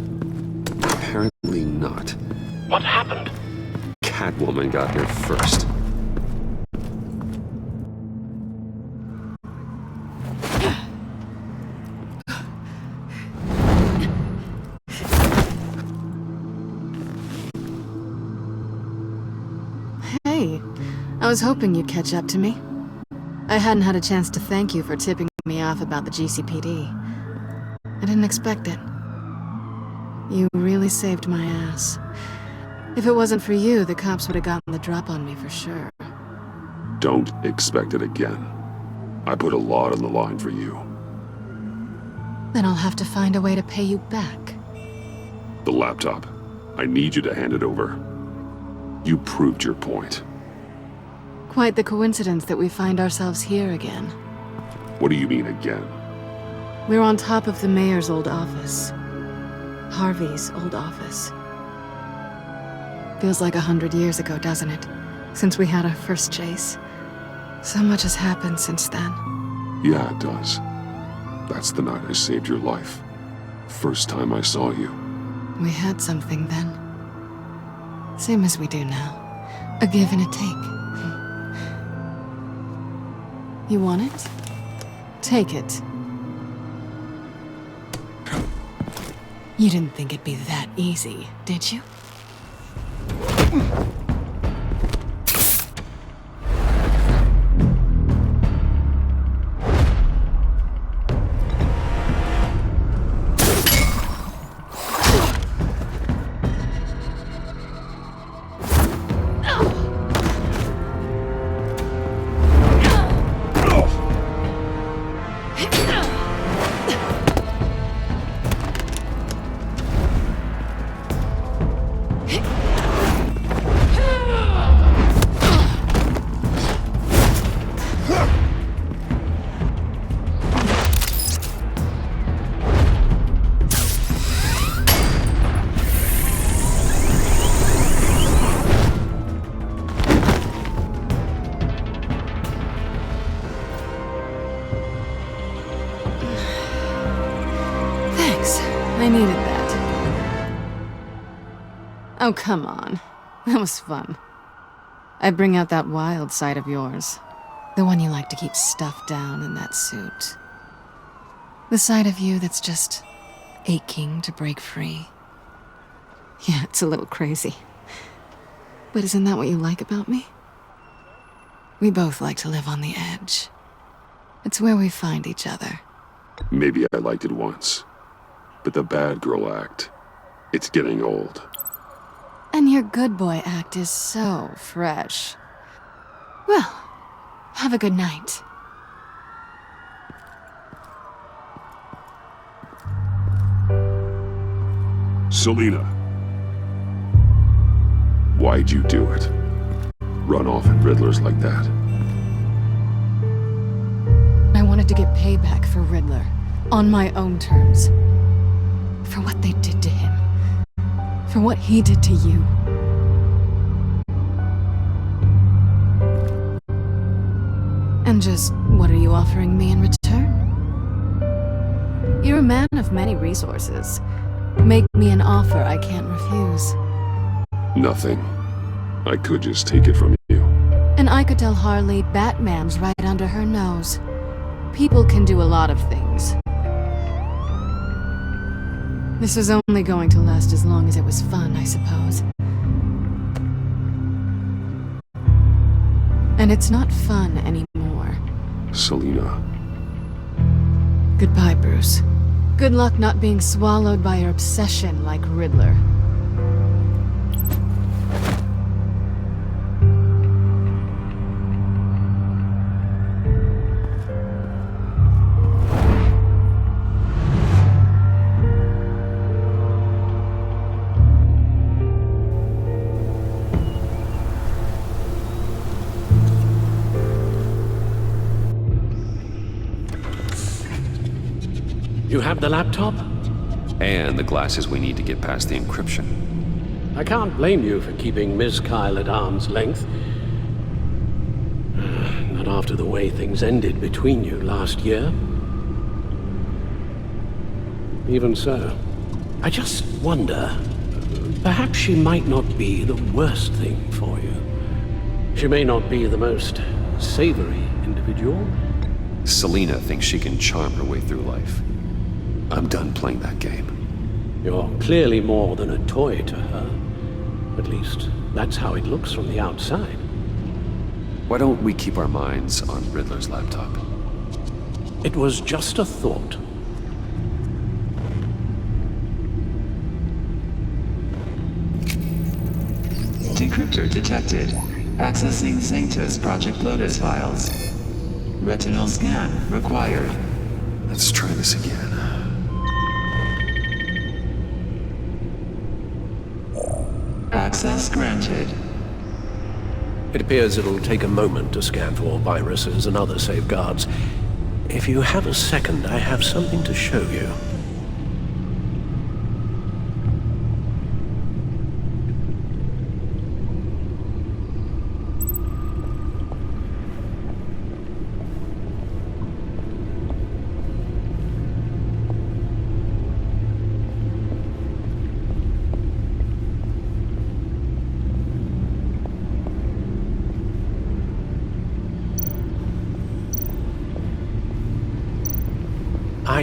Apparently not. What happened? Catwoman got here first. Hey, I was hoping you'd catch up to me. I hadn't had a chance to thank you for tipping me off about the GCPD. I didn't expect it. You really saved my ass. If it wasn't for you, the cops would have gotten the drop on me for sure. Don't expect it again. I put a lot on the line for you. Then I'll have to find a way to pay you back. The laptop. I need you to hand it over. You proved your point. Quite the coincidence that we find ourselves here again. What do you mean again? We're on top of the mayor's old office. Harvey's old office. Feels like 100 years ago, doesn't it? Since we had our first chase. So much has happened since then. Yeah, it does. That's the night I saved your life. First time I saw you. We had something then. Same as we do now. A give and a take. You want it? Take it. You didn't think it'd be that easy, did you? I needed that. Oh, come on. That was fun. I bring out that wild side of yours. The one you like to keep stuffed down in that suit. The side of you that's just aching to break free. Yeah, it's a little crazy. But isn't that what you like about me? We both like to live on the edge. It's where we find each other. Maybe I liked it once. But the bad girl act, it's getting old. And your good boy act is so fresh. Well, have a good night. Selina. Why'd you do it? Run off at Riddlers like that? I wanted to get payback for Riddler. On my own terms. For what they did to him. For what he did to you. And just, what are you offering me in return? You're a man of many resources. Make me an offer I can't refuse. Nothing. I could just take it from you. And I could tell Harley Batman's right under her nose. People can do a lot of things. This was only going to last as long as it was fun, I suppose. And it's not fun anymore. Selina. Goodbye, Bruce. Good luck not being swallowed by your obsession like Riddler. You have the laptop? And the glasses we need to get past the encryption. I can't blame you for keeping Miss Kyle at arm's length. Not after the way things ended between you last year. Even so, I just wonder, perhaps she might not be the worst thing for you. She may not be the most savory individual. Selina thinks she can charm her way through life. I'm done playing that game. You're clearly more than a toy to her. At least, that's how it looks from the outside. Why don't we keep our minds on Riddler's laptop? It was just a thought. Decryptor detected. Accessing Sanctus Project Lotus files. Retinal scan required. Let's try this again. Access granted. It appears it'll take a moment to scan for viruses and other safeguards. If you have a second, I have something to show you.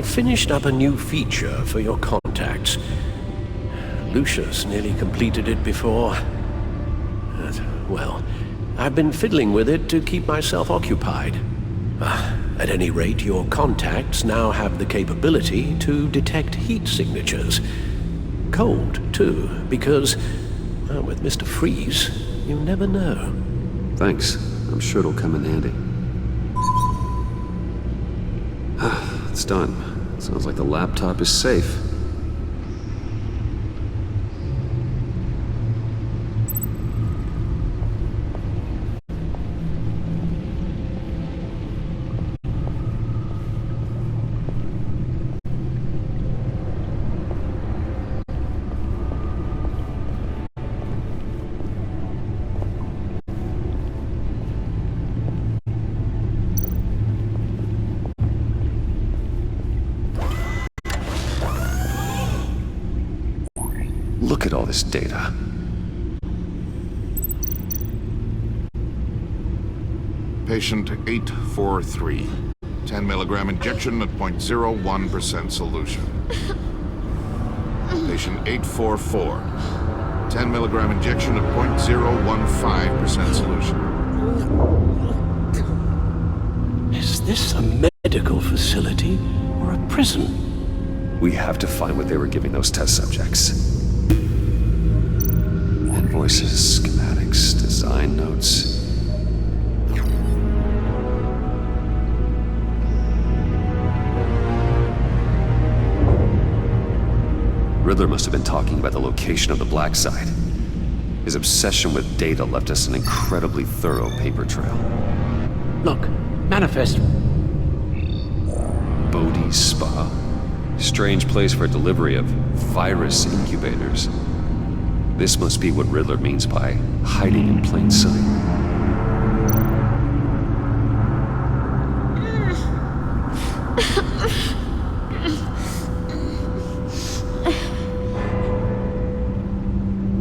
finished up a new feature for your contacts. Lucius nearly completed it before. Well, I've been fiddling with it to keep myself occupied. At any rate, your contacts now have the capability to detect heat signatures. Cold, too, because, with Mr. Freeze, you never know. Thanks. I'm sure it'll come in handy. It's done. Sounds like the laptop is safe. Look at all this data. Patient 843. 10 milligram injection at 0.01% solution. Patient 844. 10 milligram injection at 0.015% solution. Is this a medical facility or a prison? We have to find what they were giving those test subjects. Invoices, schematics, design notes. Riddler must have been talking about the location of the black site. His obsession with data left us an incredibly thorough paper trail. Look, manifest. Bodhi's Spa? Strange place for delivery of virus incubators. This must be what Riddler means by hiding in plain sight.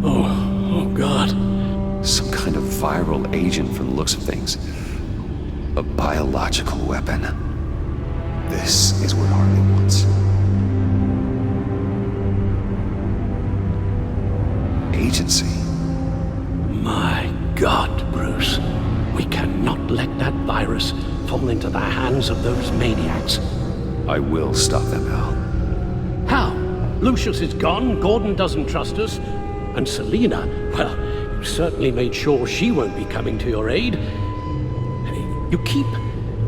Oh God. Some kind of viral agent from the looks of things. A biological weapon. This is what Harley wants. Agency. My God, Bruce. We cannot let that virus fall into the hands of those maniacs. I will stop them, Al. How? Lucius is gone, Gordon doesn't trust us, and Selina, well, you certainly made sure she won't be coming to your aid. You keep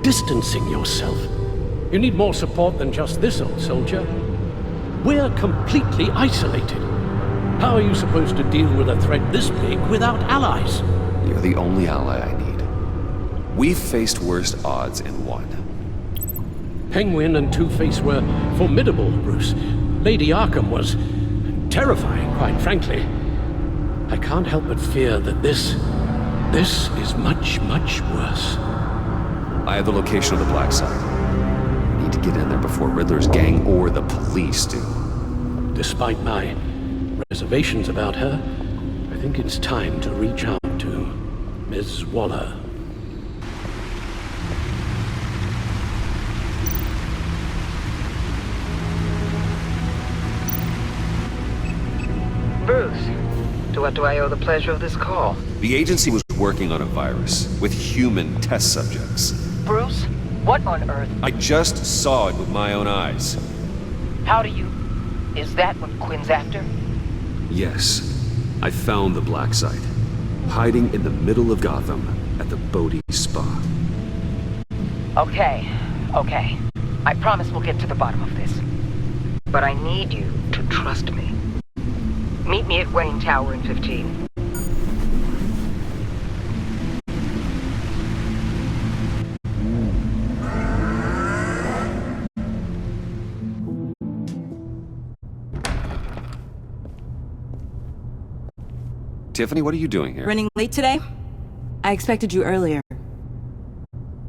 distancing yourself. You need more support than just this old soldier. We're completely isolated. How are you supposed to deal with a threat this big without allies? You're the only ally I need. We've faced worse odds and won. Penguin and Two-Face were formidable, Bruce. Lady Arkham was terrifying, quite frankly. I can't help but fear that this is much, much worse. I have the location of the black site. I need to get in there before Riddler's gang or the police do. Despite my reservations about her, I think it's time to reach out to Ms. Waller. Bruce, to what do I owe the pleasure of this call? The agency was working on a virus with human test subjects. Bruce, what on earth? I just saw it with my own eyes. How do you... Is that what Quinn's after? Yes. I found the black site. Hiding in the middle of Gotham at the Bodhi Spa. Okay. I promise we'll get to the bottom of this. But I need you to trust me. Meet me at Wayne Tower in 15. Tiffany, what are you doing here? Running late today? I expected you earlier.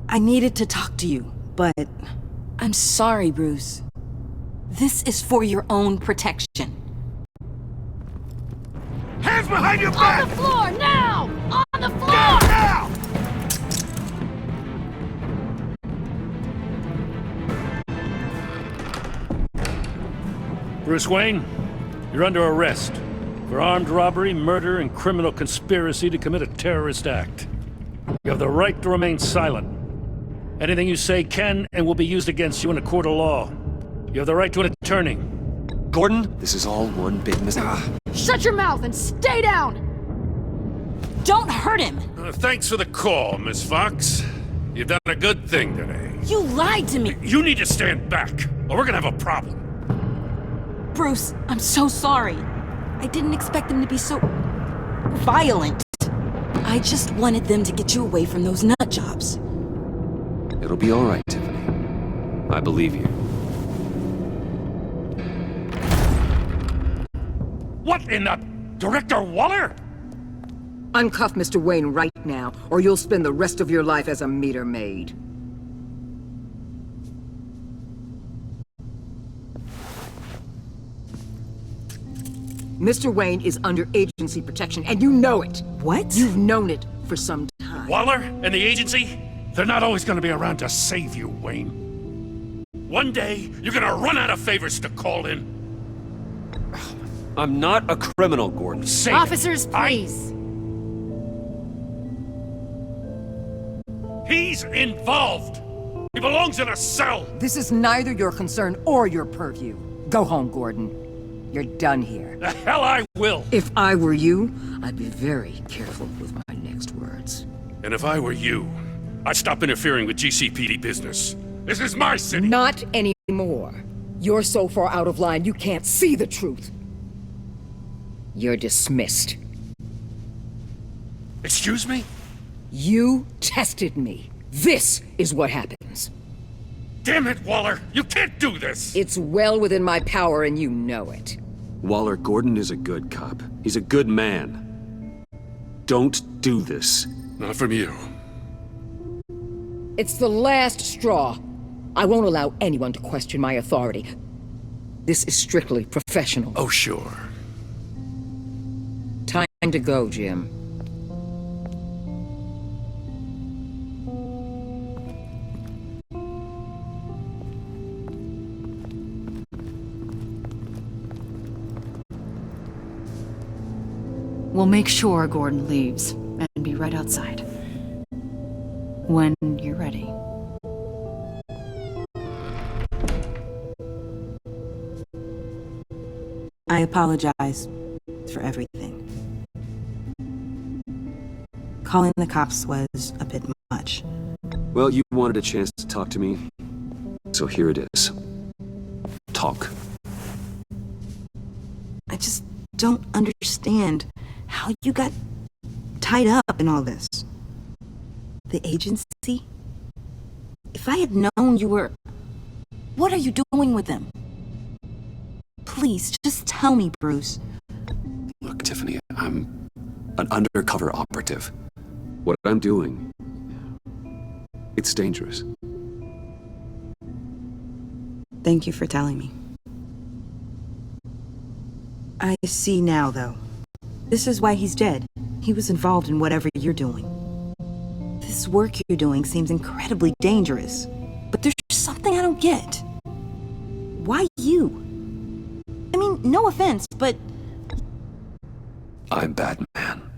I needed to talk to you, but I'm sorry, Bruce. This is for your own protection. Hands behind your back! On the floor, now! On the floor! Now! Bruce Wayne, you're under arrest for armed robbery, murder, and criminal conspiracy to commit a terrorist act. You have the right to remain silent. Anything you say can and will be used against you in a court of law. You have the right to an attorney. Gordon, this is all one big mistake. Shut your mouth and stay down! Don't hurt him! Thanks for the call, Miss Fox. You've done a good thing today. You lied to me! You need to stand back, or we're gonna have a problem. Bruce, I'm so sorry. I didn't expect them to be so... violent. I just wanted them to get you away from those nut jobs. It'll be all right, Tiffany. I believe you. What in the... Director Waller? Uncuff Mr. Wayne right now, or you'll spend the rest of your life as a meter maid. Mr. Wayne is under agency protection, and you know it. What? You've known it for some time. Waller and the agency? They're not always gonna be around to save you, Wayne. One day, you're gonna run out of favors to call in. I'm not a criminal, Gordon. Say Officers, please. He's involved. He belongs in a cell. This is neither your concern or your purview. Go home, Gordon. You're done here. The hell I will. If I were you, I'd be very careful with my next words. And if I were you, I'd stop interfering with GCPD business. This is my city. Not anymore. You're so far out of line, you can't see the truth. You're dismissed. Excuse me? You tested me. This is what happens. Damn it, Waller! You can't do this! It's well within my power and you know it. Waller, Gordon is a good cop. He's a good man. Don't do this. Not from you. It's the last straw. I won't allow anyone to question my authority. This is strictly professional. Oh, sure. Time to go, Jim. We'll make sure Gordon leaves and be right outside. When you're ready. I apologize for everything. Calling the cops was a bit much. Well, you wanted a chance to talk to me, so here it is. Talk. I just don't understand how you got tied up in all this. The agency? If I had known you were... What are you doing with them? Please, just tell me, Bruce. Look, Tiffany, I'm an undercover operative. What I'm doing, it's dangerous. Thank you for telling me. I see now, though. This is why he's dead. He was involved in whatever you're doing. This work you're doing seems incredibly dangerous. But there's something I don't get. Why you? I mean, no offense, but... I'm Batman.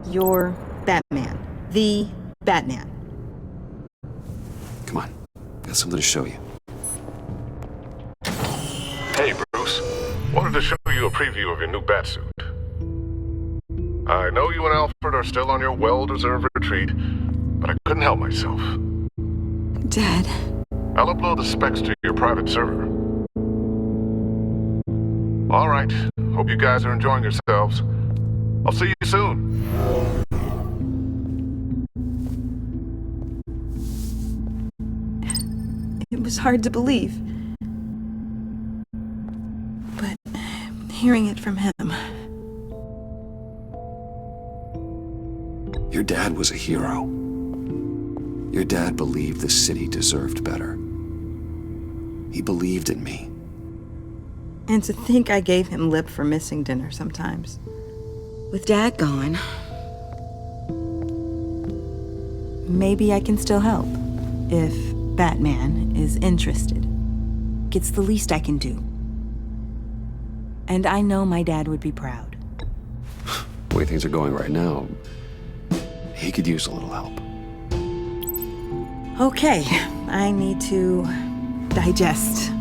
You're Batman. The Batman. Come on, got something to show you. Hey, Bruce. Wanted to show you a preview of your new Batsuit. I know you and Alfred are still on your well-deserved retreat, but I couldn't help myself. Dad. I'll upload the specs to your private server. All right. Hope you guys are enjoying yourselves. I'll see you soon. It was hard to believe. But hearing it from him... Your dad was a hero. Your dad believed the city deserved better. He believed in me. And to think I gave him lip for missing dinner sometimes. With Dad gone, maybe I can still help, if Batman is interested. It's the least I can do. And I know my dad would be proud. The way things are going right now, he could use a little help. Okay, I need to digest.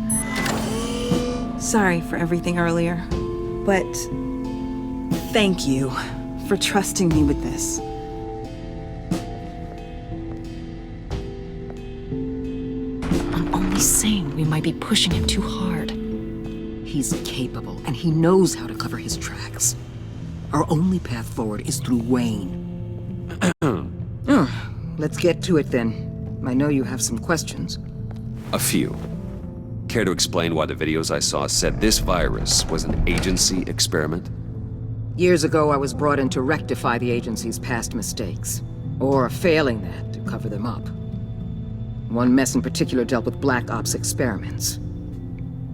Sorry for everything earlier, but thank you for trusting me with this. I'm only saying we might be pushing him too hard. He's capable, and he knows how to cover his tracks. Our only path forward is through Wayne. Let's get to it then. I know you have some questions. A few. Care to explain why the videos I saw said this virus was an agency experiment? Years ago, I was brought in to rectify the agency's past mistakes. Or failing that, to cover them up. One mess in particular dealt with Black Ops experiments.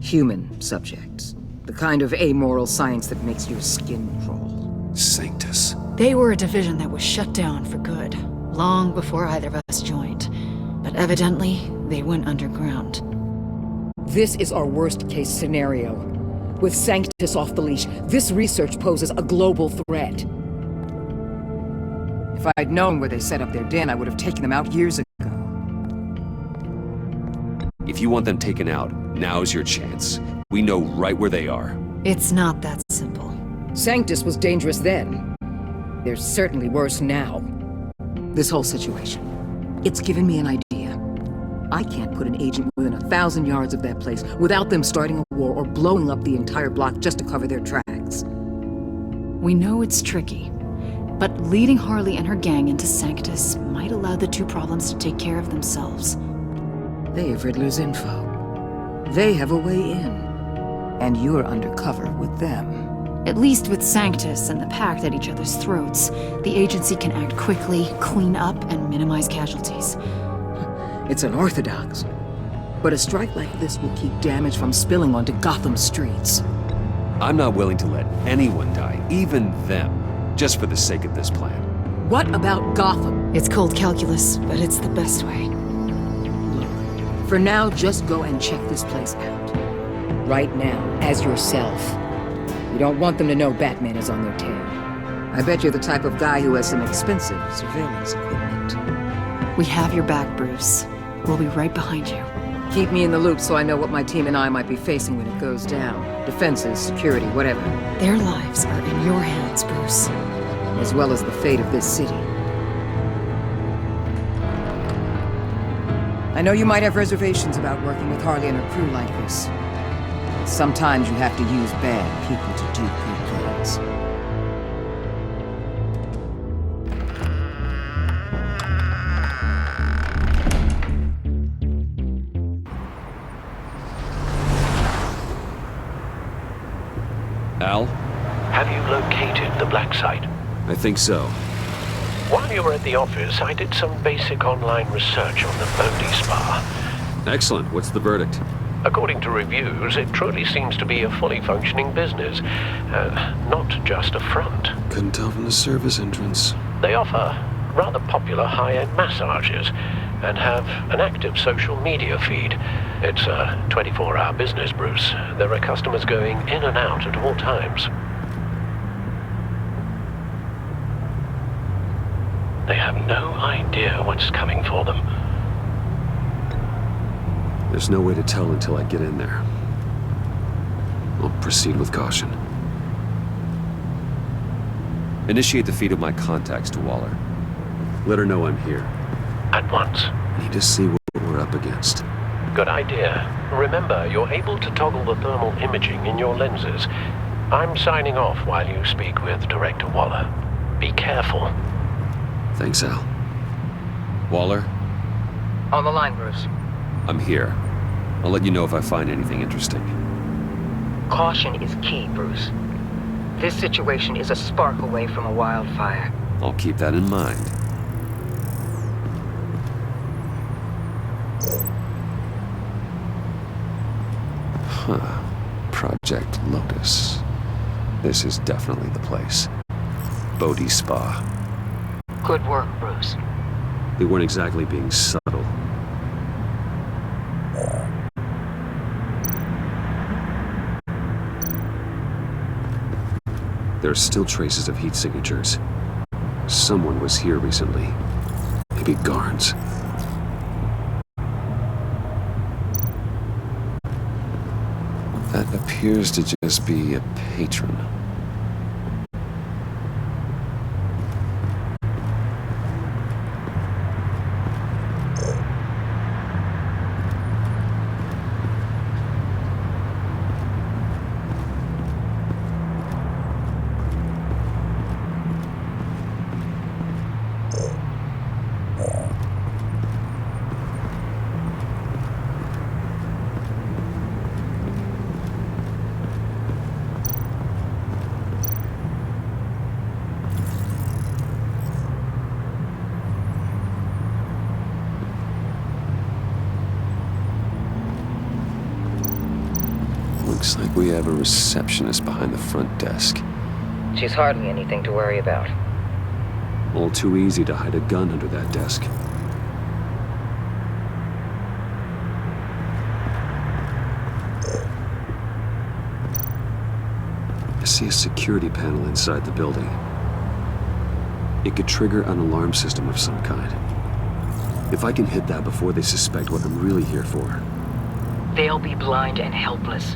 Human subjects. The kind of amoral science that makes your skin crawl. Sanctus. They were a division that was shut down for good, long before either of us joined. But evidently, they went underground. This is our worst-case scenario. With Sanctus off the leash, this research poses a global threat. If I'd known where they set up their den, I would have taken them out years ago. If you want them taken out, now's your chance. We know right where they are. It's not that simple. Sanctus was dangerous then. They're certainly worse now. This whole situation, it's given me an idea. I can't put an agent within 1,000 yards of that place without them starting a war or blowing up the entire block just to cover their tracks. We know it's tricky, but leading Harley and her gang into Sanctus might allow the two problems to take care of themselves. They have Riddler's info. They have a way in. And you're undercover with them. At least with Sanctus and the Pact at each other's throats, the agency can act quickly, clean up, and minimize casualties. It's unorthodox. But a strike like this will keep damage from spilling onto Gotham streets. I'm not willing to let anyone die, even them, just for the sake of this plan. What about Gotham? It's cold calculus, but it's the best way. Look, for now, just go and check this place out. Right now, as yourself. You don't want them to know Batman is on their tail. I bet you're the type of guy who has some expensive surveillance equipment. We have your back, Bruce. We'll be right behind you. Keep me in the loop so I know what my team and I might be facing when it goes down. Defenses, security, whatever. Their lives are in your hands, Bruce. As well as the fate of this city. I know you might have reservations about working with Harley and her crew like this. Sometimes you have to use bad people to do good things. Al? Have you located the black site? I think so. While you were at the office, I did some basic online research on the Bodhi Spa. Excellent. What's the verdict? According to reviews, it truly seems to be a fully functioning business, not just a front. Couldn't tell from the service entrance. They offer rather popular high-end massages and have an active social media feed. It's a 24-hour business, Bruce. There are customers going in and out at all times. They have no idea what's coming for them. There's no way to tell until I get in there. I'll proceed with caution. Initiate the feed of my contacts to Waller. Let her know I'm here. At once. Need to see what we're up against. Good idea. Remember, you're able to toggle the thermal imaging in your lenses. I'm signing off while you speak with Director Waller. Be careful. Thanks, Al. Waller? On the line, Bruce. I'm here. I'll let you know if I find anything interesting. Caution is key, Bruce. This situation is a spark away from a wildfire. I'll keep that in mind. Huh. Project Lotus. This is definitely the place. Bodhi Spa. Good work, Bruce. They weren't exactly being subtle. There are still traces of heat signatures. Someone was here recently. Maybe guards. That appears to just be a patron. Looks like we have a receptionist behind the front desk. She's hardly anything to worry about. All too easy to hide a gun under that desk. I see a security panel inside the building. It could trigger an alarm system of some kind. If I can hit that before they suspect what I'm really here for. They'll be blind and helpless.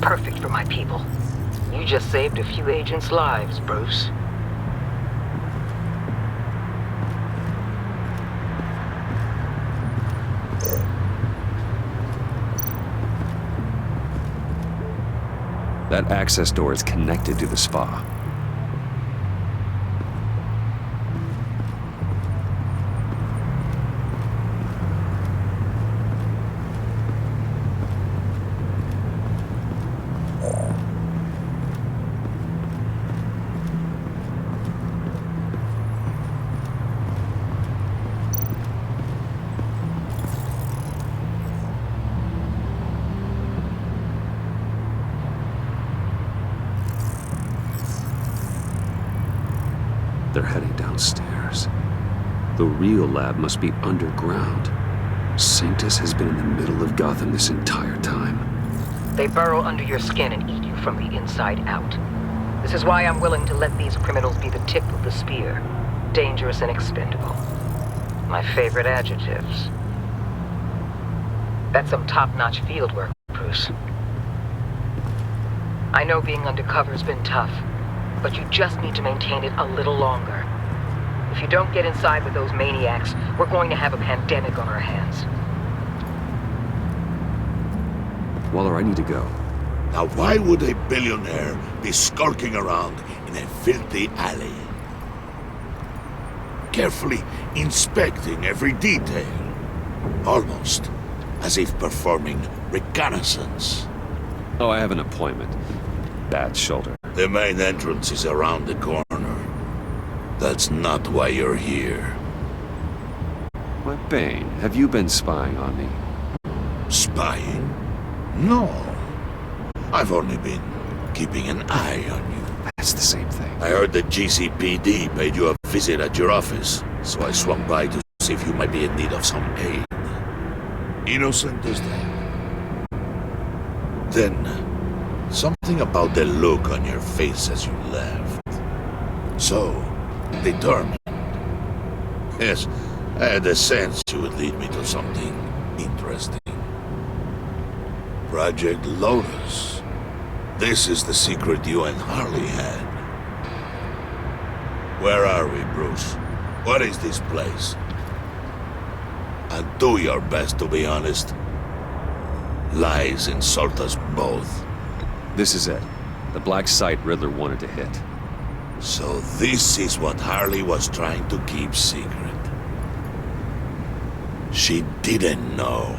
Perfect for my people. You just saved a few agents' lives, Bruce. That access door is connected to the spa. They're heading downstairs. The real lab must be underground. Sanctus has been in the middle of Gotham this entire time. They burrow under your skin and eat you from the inside out. This is why I'm willing to let these criminals be the tip of the spear. Dangerous and expendable. My favorite adjectives. That's some top-notch field work, Bruce. I know being undercover's been tough, but you just need to maintain it a little longer. If you don't get inside with those maniacs, we're going to have a pandemic on our hands. Waller, I need to go. Now why would a billionaire be skulking around in a filthy alley? Carefully inspecting every detail. Almost as if performing reconnaissance. Oh, I have an appointment. Bad shoulder. The main entrance is around the corner. That's not why you're here. Why, Bane, have you been spying on me? Spying? No. I've only been keeping an eye on you. That's the same thing. I heard the GCPD paid you a visit at your office, so I swung by to see if you might be in need of some aid. Innocent as that. Then, something about the look on your face as you left. So, determined. Yes, I had a sense you would lead me to something interesting. Project Lotus. This is the secret you and Harley had. Where are we, Bruce? What is this place? And do your best to be honest. Lies insult us both. This is it. The black site Riddler wanted to hit. So this is what Harley was trying to keep secret. She didn't know.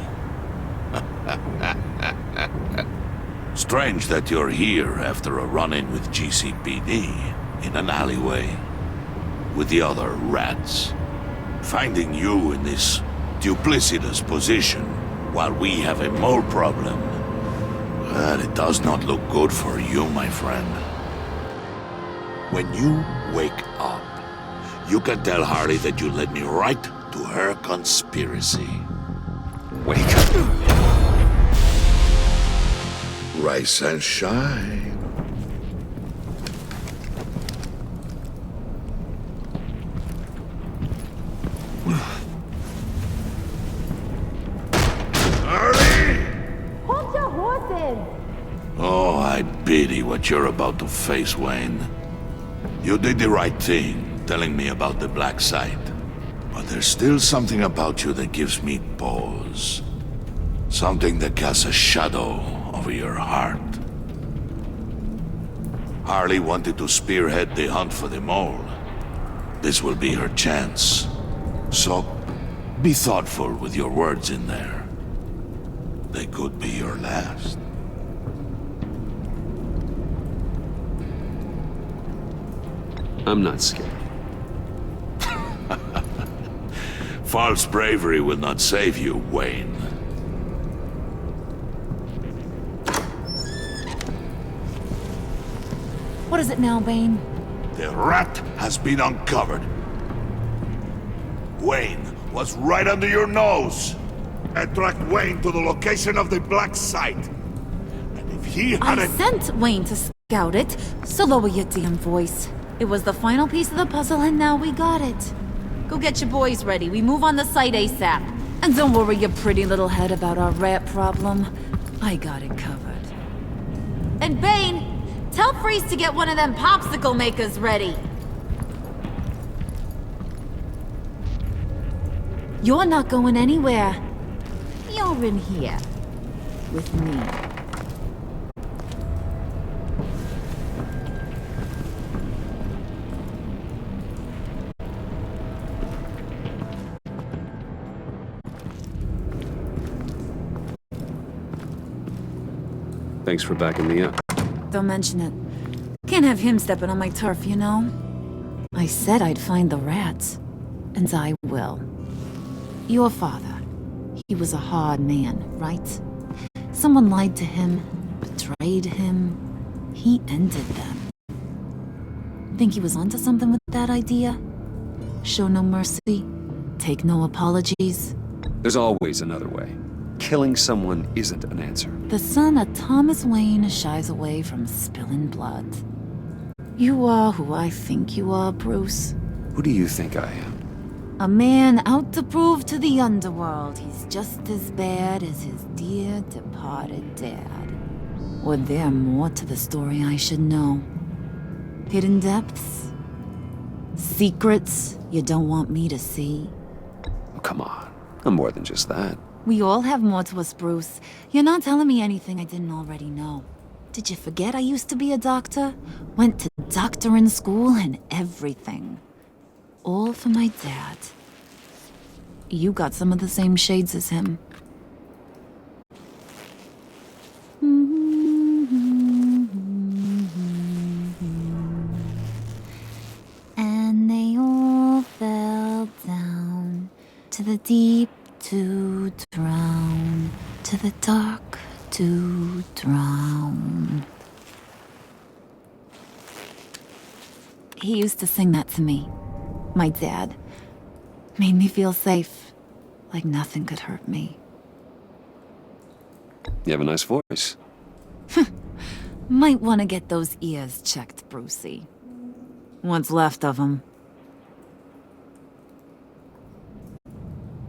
Strange that you're here after a run-in with GCPD in an alleyway with the other rats. Finding you in this duplicitous position while we have a mole problem. Well, it does not look good for you, my friend. When you wake up, you can tell Harley that you led me right to her conspiracy. Wake up. Rise and shine. I pity what you're about to face, Wayne. You did the right thing, telling me about the black site. But there's still something about you that gives me pause. Something that casts a shadow over your heart. Harley wanted to spearhead the hunt for the mole. This will be her chance. So, be thoughtful with your words in there. They could be your last. I'm not scared. False bravery will not save you, Wayne. What is it now, Bane? The rat has been uncovered. Wayne was right under your nose. And tracked Wayne to the location of the black site. And if he had I sent Wayne to scout it, so lower your damn voice. It was the final piece of the puzzle, and now we got it. Go get your boys ready. We move on the site ASAP. And don't worry your pretty little head about our rat problem. I got it covered. And Bane, tell Freeze to get one of them popsicle makers ready. You're not going anywhere. You're in here. With me. Thanks for backing me up. Don't mention it. Can't have him stepping on my turf, you know? I said I'd find the rats. And I will. Your father. He was a hard man, right? Someone lied to him, betrayed him. He ended them. Think he was onto something with that idea? Show no mercy? Take no apologies? There's always another way. Killing someone isn't an answer. The son of Thomas Wayne shies away from spilling blood. You are who I think you are, Bruce. Who do you think I am? A man out to prove to the underworld he's just as bad as his dear departed dad. Or there more to the story I should know? Hidden depths? Secrets you don't want me to see? Oh, come on. I'm more than just that. We all have more to us, Bruce. You're not telling me anything I didn't already know. Did you forget I used to be a doctor? Went to doctoring school and everything. All for my dad. You got some of the same shades as him. And they all fell down to the deep to drown, to the dark to drown. He used to sing that to me. My dad. Made me feel safe. Like nothing could hurt me. You have a nice voice. Might want to get those ears checked, Brucey. What's left of them.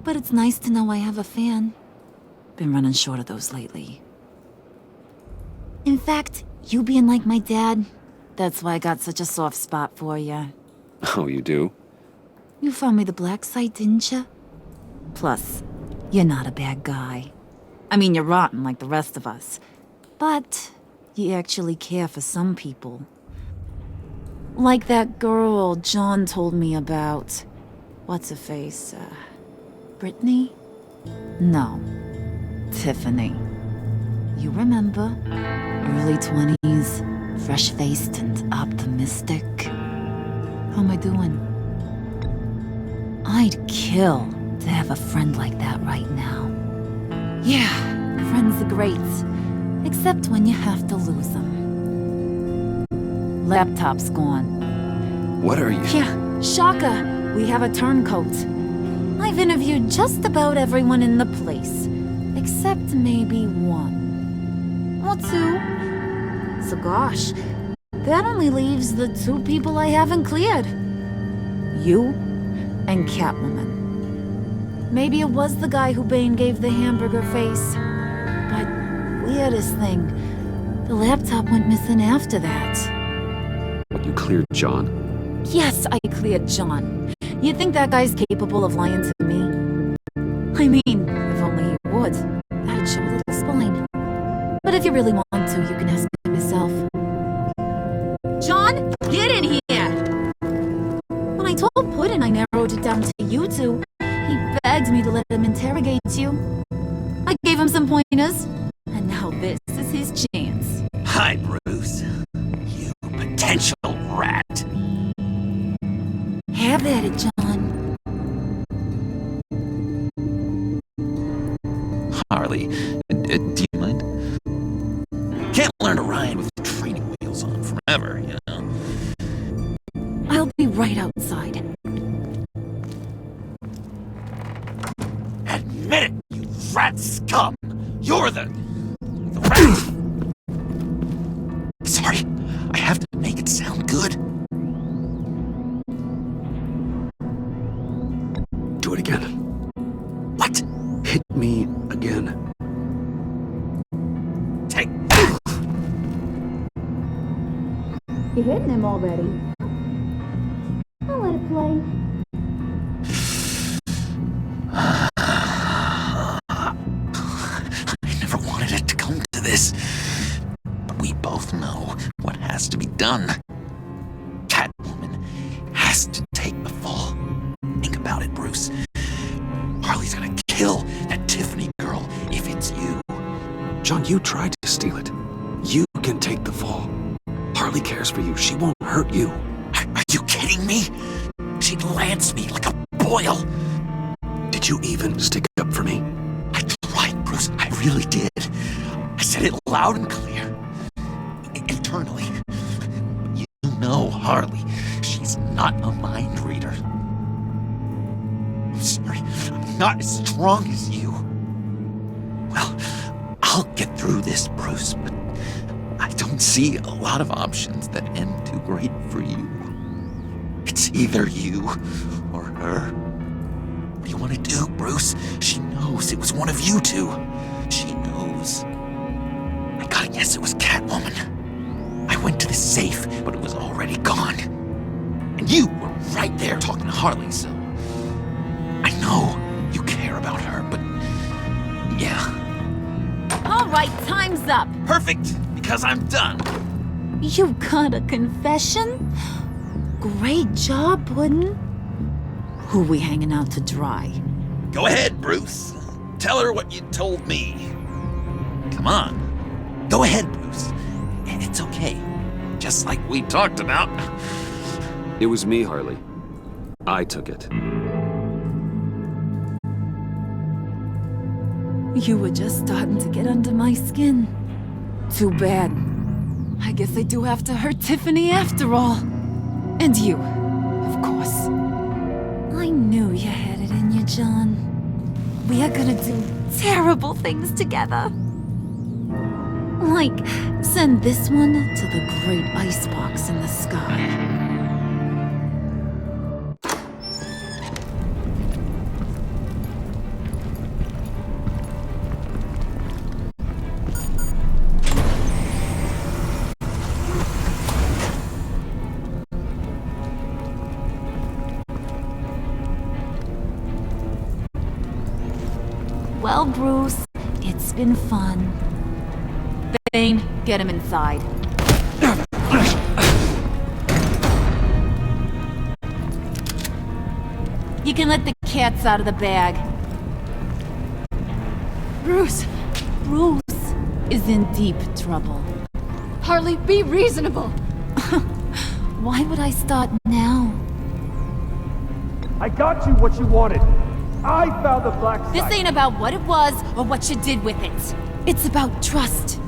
But it's nice to know I have a fan. Been running short of those lately. In fact, you being like my dad, that's why I got such a soft spot for you. Oh, you do? You found me the black site, didn't you? Plus, you're not a bad guy. I mean, you're rotten like the rest of us. But you actually care for some people. Like that girl John told me about. What's her face? Brittany? No. Tiffany. You remember? Early 20s, fresh-faced and optimistic. How am I doing? I'd kill to have a friend like that right now. Yeah, friends are great. Except when you have to lose them. Laptop's gone. What are you? Yeah, shocker. We have a turncoat. I've interviewed just about everyone in the place. Except maybe one. Or two. So gosh, that only leaves the two people I haven't cleared. You and Catwoman. Maybe it was the guy who Bane gave the hamburger face. But weirdest thing, The laptop went missing after that. You cleared John? Yes, I cleared John. You think that guy's capable of lying to me? I mean, if only he would. That'd show a little spine. But if you really want to, you can ask him yourself. John, get in here! When I told Puddin' I narrowed it down to you two, he begged me to let him interrogate you. I gave him some pointers, and now this is his chance. Hi, Bruce. You potential rat. Have at it, John. Harley, do you mind? Can't learn to ride with training wheels on forever, you know? I'll be right outside. Admit it, you rat scum! You're the rat! Sorry, I have to make it sound good. Do it again. What? Hit me again. Take. You're hitting him already. I'll let it play. I never wanted it to come to this. But we both know what has to be done. Catwoman has to take the fall. Think about it, Bruce. Harley's gonna kill that Tiffany girl if it's you. John, you tried to steal it. You can take the fall. Harley cares for you. She won't hurt you. Are you kidding me? She'd lance me like a boil. Did you even stick up for me? I tried, Bruce. I really did. I said it loud and clear. Internally. You know Harley. She's not a mind reader. I'm sorry. I'm not as strong as you. Well, I'll get through this, Bruce, but I don't see a lot of options that end too great for you. It's either you or her. What do you want to do, Bruce? She knows it was one of you two. She knows. I gotta guess it was Catwoman. I went to the safe, but it was already gone. And you were right there talking to Harley, so... I know you care about her, but... yeah. All right, time's up. Perfect, because I'm done. You got a confession? Great job, Puddin'. Who we hanging out to dry? Go ahead, Bruce. Tell her what you told me. Come on. Go ahead, Bruce. It's okay. Just like we talked about. It was me, Harley. I took it. You were just starting to get under my skin. Too bad. I guess I do have to hurt Tiffany after all. And you, of course. I knew you had it in you, John. We are gonna do terrible things together. Like, send this one to the great icebox in the sky. Well, Bruce, it's been fun. Bane, get him inside. You can let the cats out of the bag. Bruce! Bruce is in deep trouble. Harley, be reasonable! Why would I start now? I got you what you wanted. I found the black site. This ain't about what it was or what you did with it. It's about trust.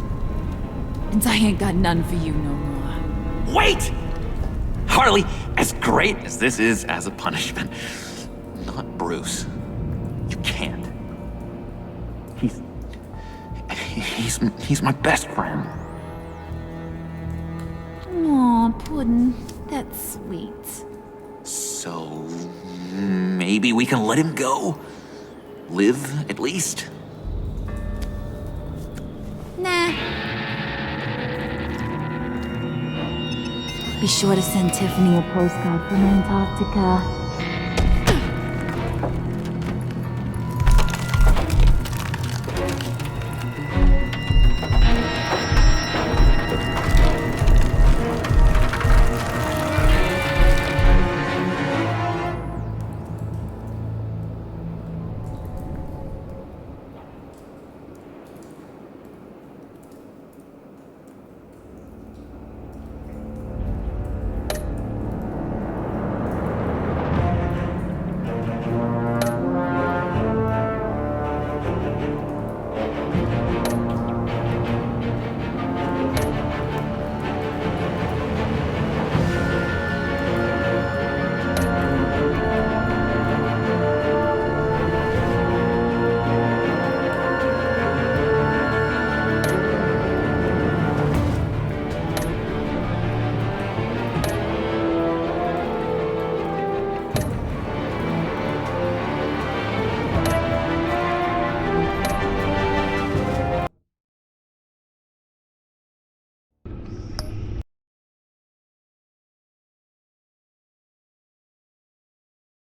And I ain't got none for you no more. Wait! Harley, as great as this is as a punishment, not Bruce. You can't. He's my best friend. Aw, Puddin', that's sweet. So, maybe we can let him go? Live, at least? Nah. Be sure to send Tiffany a postcard from Antarctica.